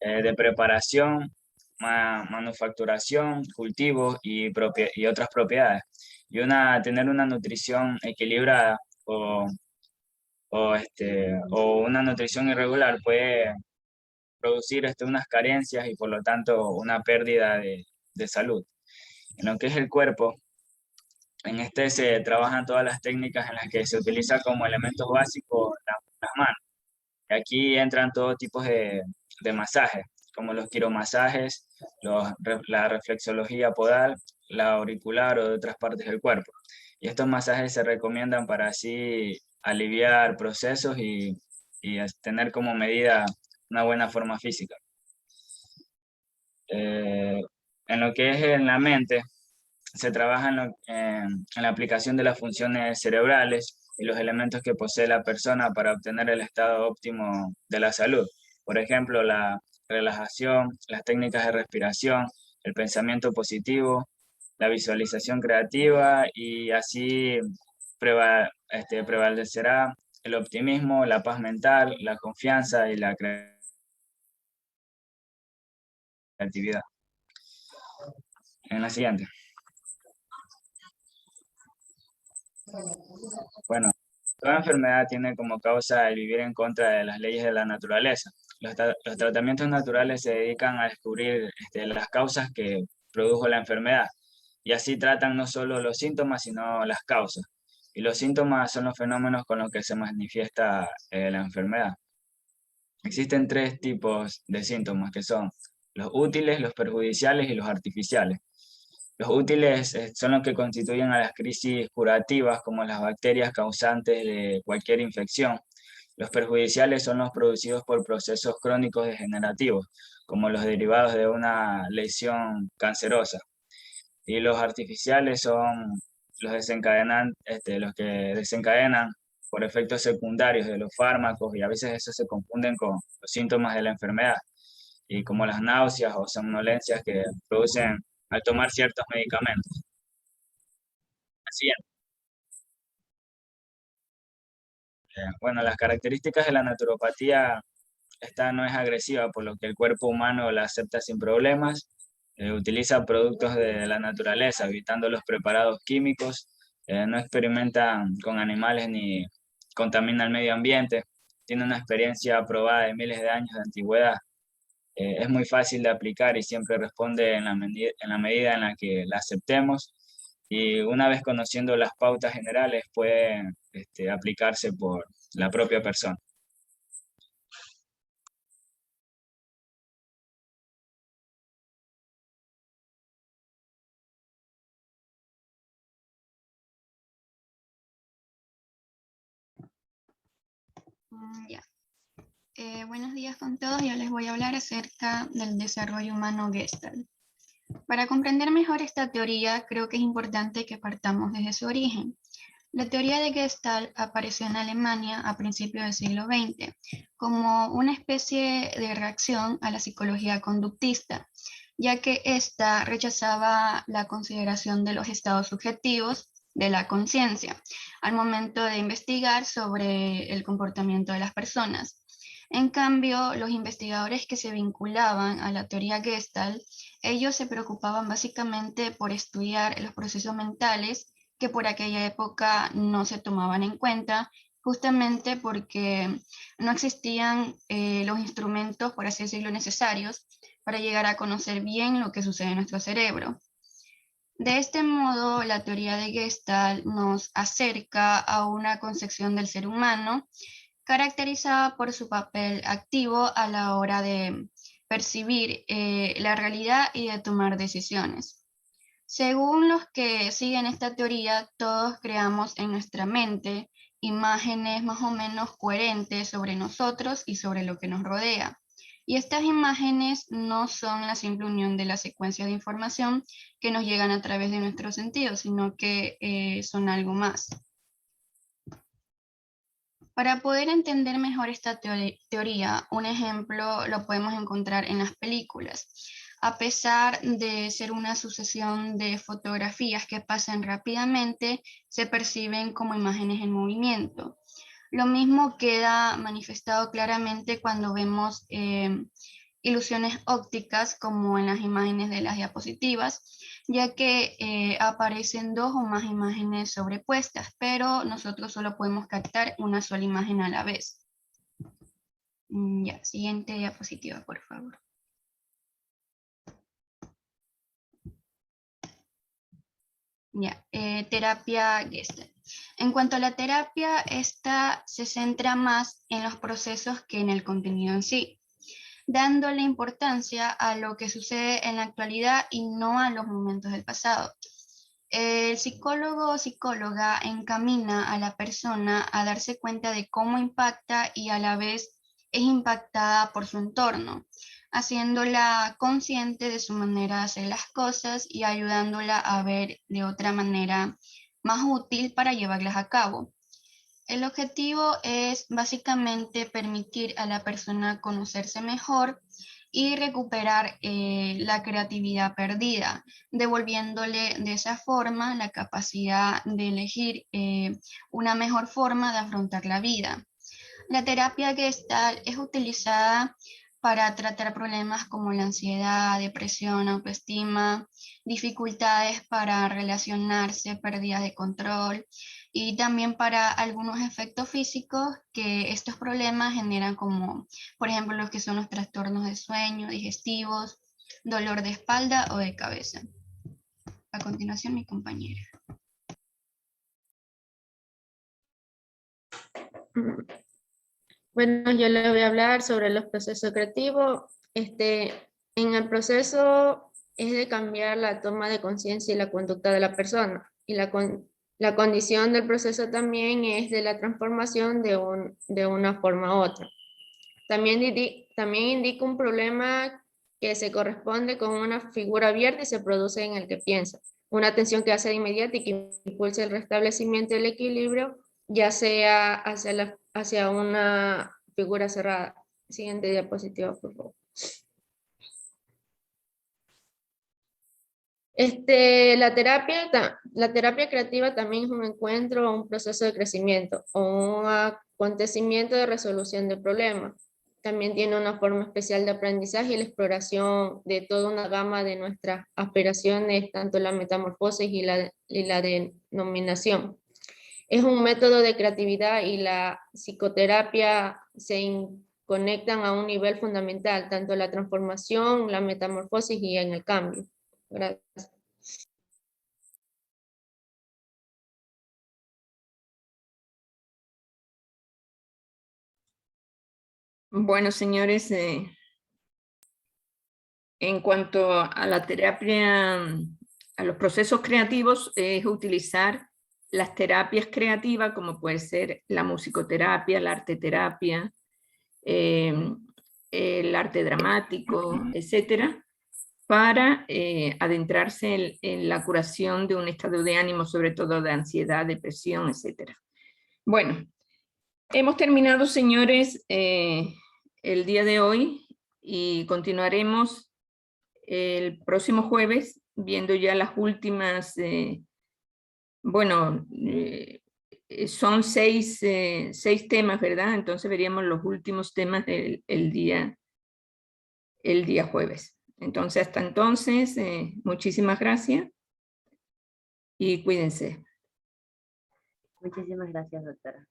de preparación, manufacturación, cultivo y otras propiedades. Y tener una nutrición equilibrada o una nutrición irregular puede producir unas carencias y por lo tanto una pérdida de salud. En lo que es el cuerpo, en se trabajan todas las técnicas en las que se utiliza como elementos básicos las manos. Y aquí entran todo tipo de masajes, como los quiromasajes, la reflexología podal, la auricular o de otras partes del cuerpo. Y estos masajes se recomiendan para así aliviar procesos y tener como medida una buena forma física. En lo que es en la mente, se trabaja en la aplicación de las funciones cerebrales y los elementos que posee la persona para obtener el estado óptimo de la salud. Por ejemplo, la relajación, las técnicas de respiración, el pensamiento positivo, la visualización creativa y así prevalecerá el optimismo, la paz mental, la confianza y la creatividad. En la siguiente. Bueno, toda enfermedad tiene como causa el vivir en contra de las leyes de la naturaleza. Los tratamientos naturales se dedican a descubrir las causas que produjo la enfermedad y así tratan no solo los síntomas, sino las causas. Y los síntomas son los fenómenos con los que se manifiesta la enfermedad. Existen 3 tipos de síntomas que son los útiles, los perjudiciales y los artificiales. Los útiles son los que constituyen a las crisis curativas, como las bacterias causantes de cualquier infección. Los perjudiciales son los producidos por procesos crónicos degenerativos, como los derivados de una lesión cancerosa. Y los artificiales son los que desencadenan por efectos secundarios de los fármacos, y a veces eso se confunden con los síntomas de la enfermedad, y como las náuseas o somnolencias que producen al tomar ciertos medicamentos. Así es. Bueno, las características de la naturopatía, esta no es agresiva, por lo que el cuerpo humano la acepta sin problemas, utiliza productos de la naturaleza, evitando los preparados químicos, no experimentan con animales ni contamina el medio ambiente, tiene una experiencia probada de miles de años de antigüedad. Es muy fácil de aplicar y siempre responde en la medida en la que la aceptemos, y una vez conociendo las pautas generales puede aplicarse por la propia persona. Ya. Buenos días con todos. Yo les voy a hablar acerca del desarrollo humano Gestalt. Para comprender mejor esta teoría, creo que es importante que partamos desde su origen. La teoría de Gestalt apareció en Alemania a principios del siglo XX como una especie de reacción a la psicología conductista, ya que ésta rechazaba la consideración de los estados subjetivos de la conciencia al momento de investigar sobre el comportamiento de las personas. En cambio, los investigadores que se vinculaban a la teoría Gestalt, ellos se preocupaban básicamente por estudiar los procesos mentales que por aquella época no se tomaban en cuenta, justamente porque no existían los instrumentos, por así decirlo, necesarios para llegar a conocer bien lo que sucede en nuestro cerebro. De este modo, la teoría de Gestalt nos acerca a una concepción del ser humano caracterizada por su papel activo a la hora de percibir la realidad y de tomar decisiones. Según los que siguen esta teoría, todos creamos en nuestra mente imágenes más o menos coherentes sobre nosotros y sobre lo que nos rodea. Y estas imágenes no son la simple unión de las secuencias de información que nos llegan a través de nuestros sentidos, sino que son algo más. Para poder entender mejor esta teoría, un ejemplo lo podemos encontrar en las películas. A pesar de ser una sucesión de fotografías que pasan rápidamente, se perciben como imágenes en movimiento. Lo mismo queda manifestado claramente cuando vemos ilusiones ópticas, como en las imágenes de las diapositivas, ya que aparecen dos o más imágenes sobrepuestas, pero nosotros solo podemos captar una sola imagen a la vez. Ya, siguiente diapositiva, por favor. Ya, terapia Gestalt. En cuanto a la terapia, esta se centra más en los procesos que en el contenido en sí, dándole importancia a lo que sucede en la actualidad y no a los momentos del pasado. El psicólogo o psicóloga encamina a la persona a darse cuenta de cómo impacta y a la vez es impactada por su entorno, haciéndola consciente de su manera de hacer las cosas y ayudándola a ver de otra manera más útil para llevarlas a cabo. El objetivo es básicamente permitir a la persona conocerse mejor y recuperar la creatividad perdida, devolviéndole de esa forma la capacidad de elegir una mejor forma de afrontar la vida. La terapia Gestalt es utilizada para tratar problemas como la ansiedad, depresión, autoestima, dificultades para relacionarse, pérdida de control y también para algunos efectos físicos que estos problemas generan, como por ejemplo los que son los trastornos de sueño, digestivos, dolor de espalda o de cabeza. A continuación, mi compañera. Bueno, yo le voy a hablar sobre los procesos creativos. En el proceso es de cambiar la toma de conciencia y la conducta de la persona. Y la condición del proceso también es de la transformación de una forma a otra. También indica un problema que se corresponde con una figura abierta y se produce en el que piensa. Una atención que hace de inmediato y que impulsa el restablecimiento del equilibrio, ya sea hacia una figura cerrada. Siguiente diapositiva, por favor. La terapia creativa también es un encuentro o un proceso de crecimiento o un acontecimiento de resolución de problemas. También tiene una forma especial de aprendizaje y la exploración de toda una gama de nuestras aspiraciones, tanto la metamorfosis y la denominación. Es un método de creatividad y la psicoterapia se conectan a un nivel fundamental, tanto la transformación, la metamorfosis y en el cambio. Gracias. Bueno, señores, en cuanto a la terapia, a los procesos creativos, es utilizar las terapias creativas, como puede ser la musicoterapia, la arteterapia, el arte dramático, etcétera, para adentrarse en la curación de un estado de ánimo, sobre todo de ansiedad, depresión, etc. Bueno, hemos terminado, señores, el día de hoy y continuaremos el próximo jueves viendo ya las últimas, son seis temas, ¿verdad? Entonces veríamos los últimos temas del día jueves. Entonces, hasta entonces, muchísimas gracias y cuídense. Muchísimas gracias, doctora.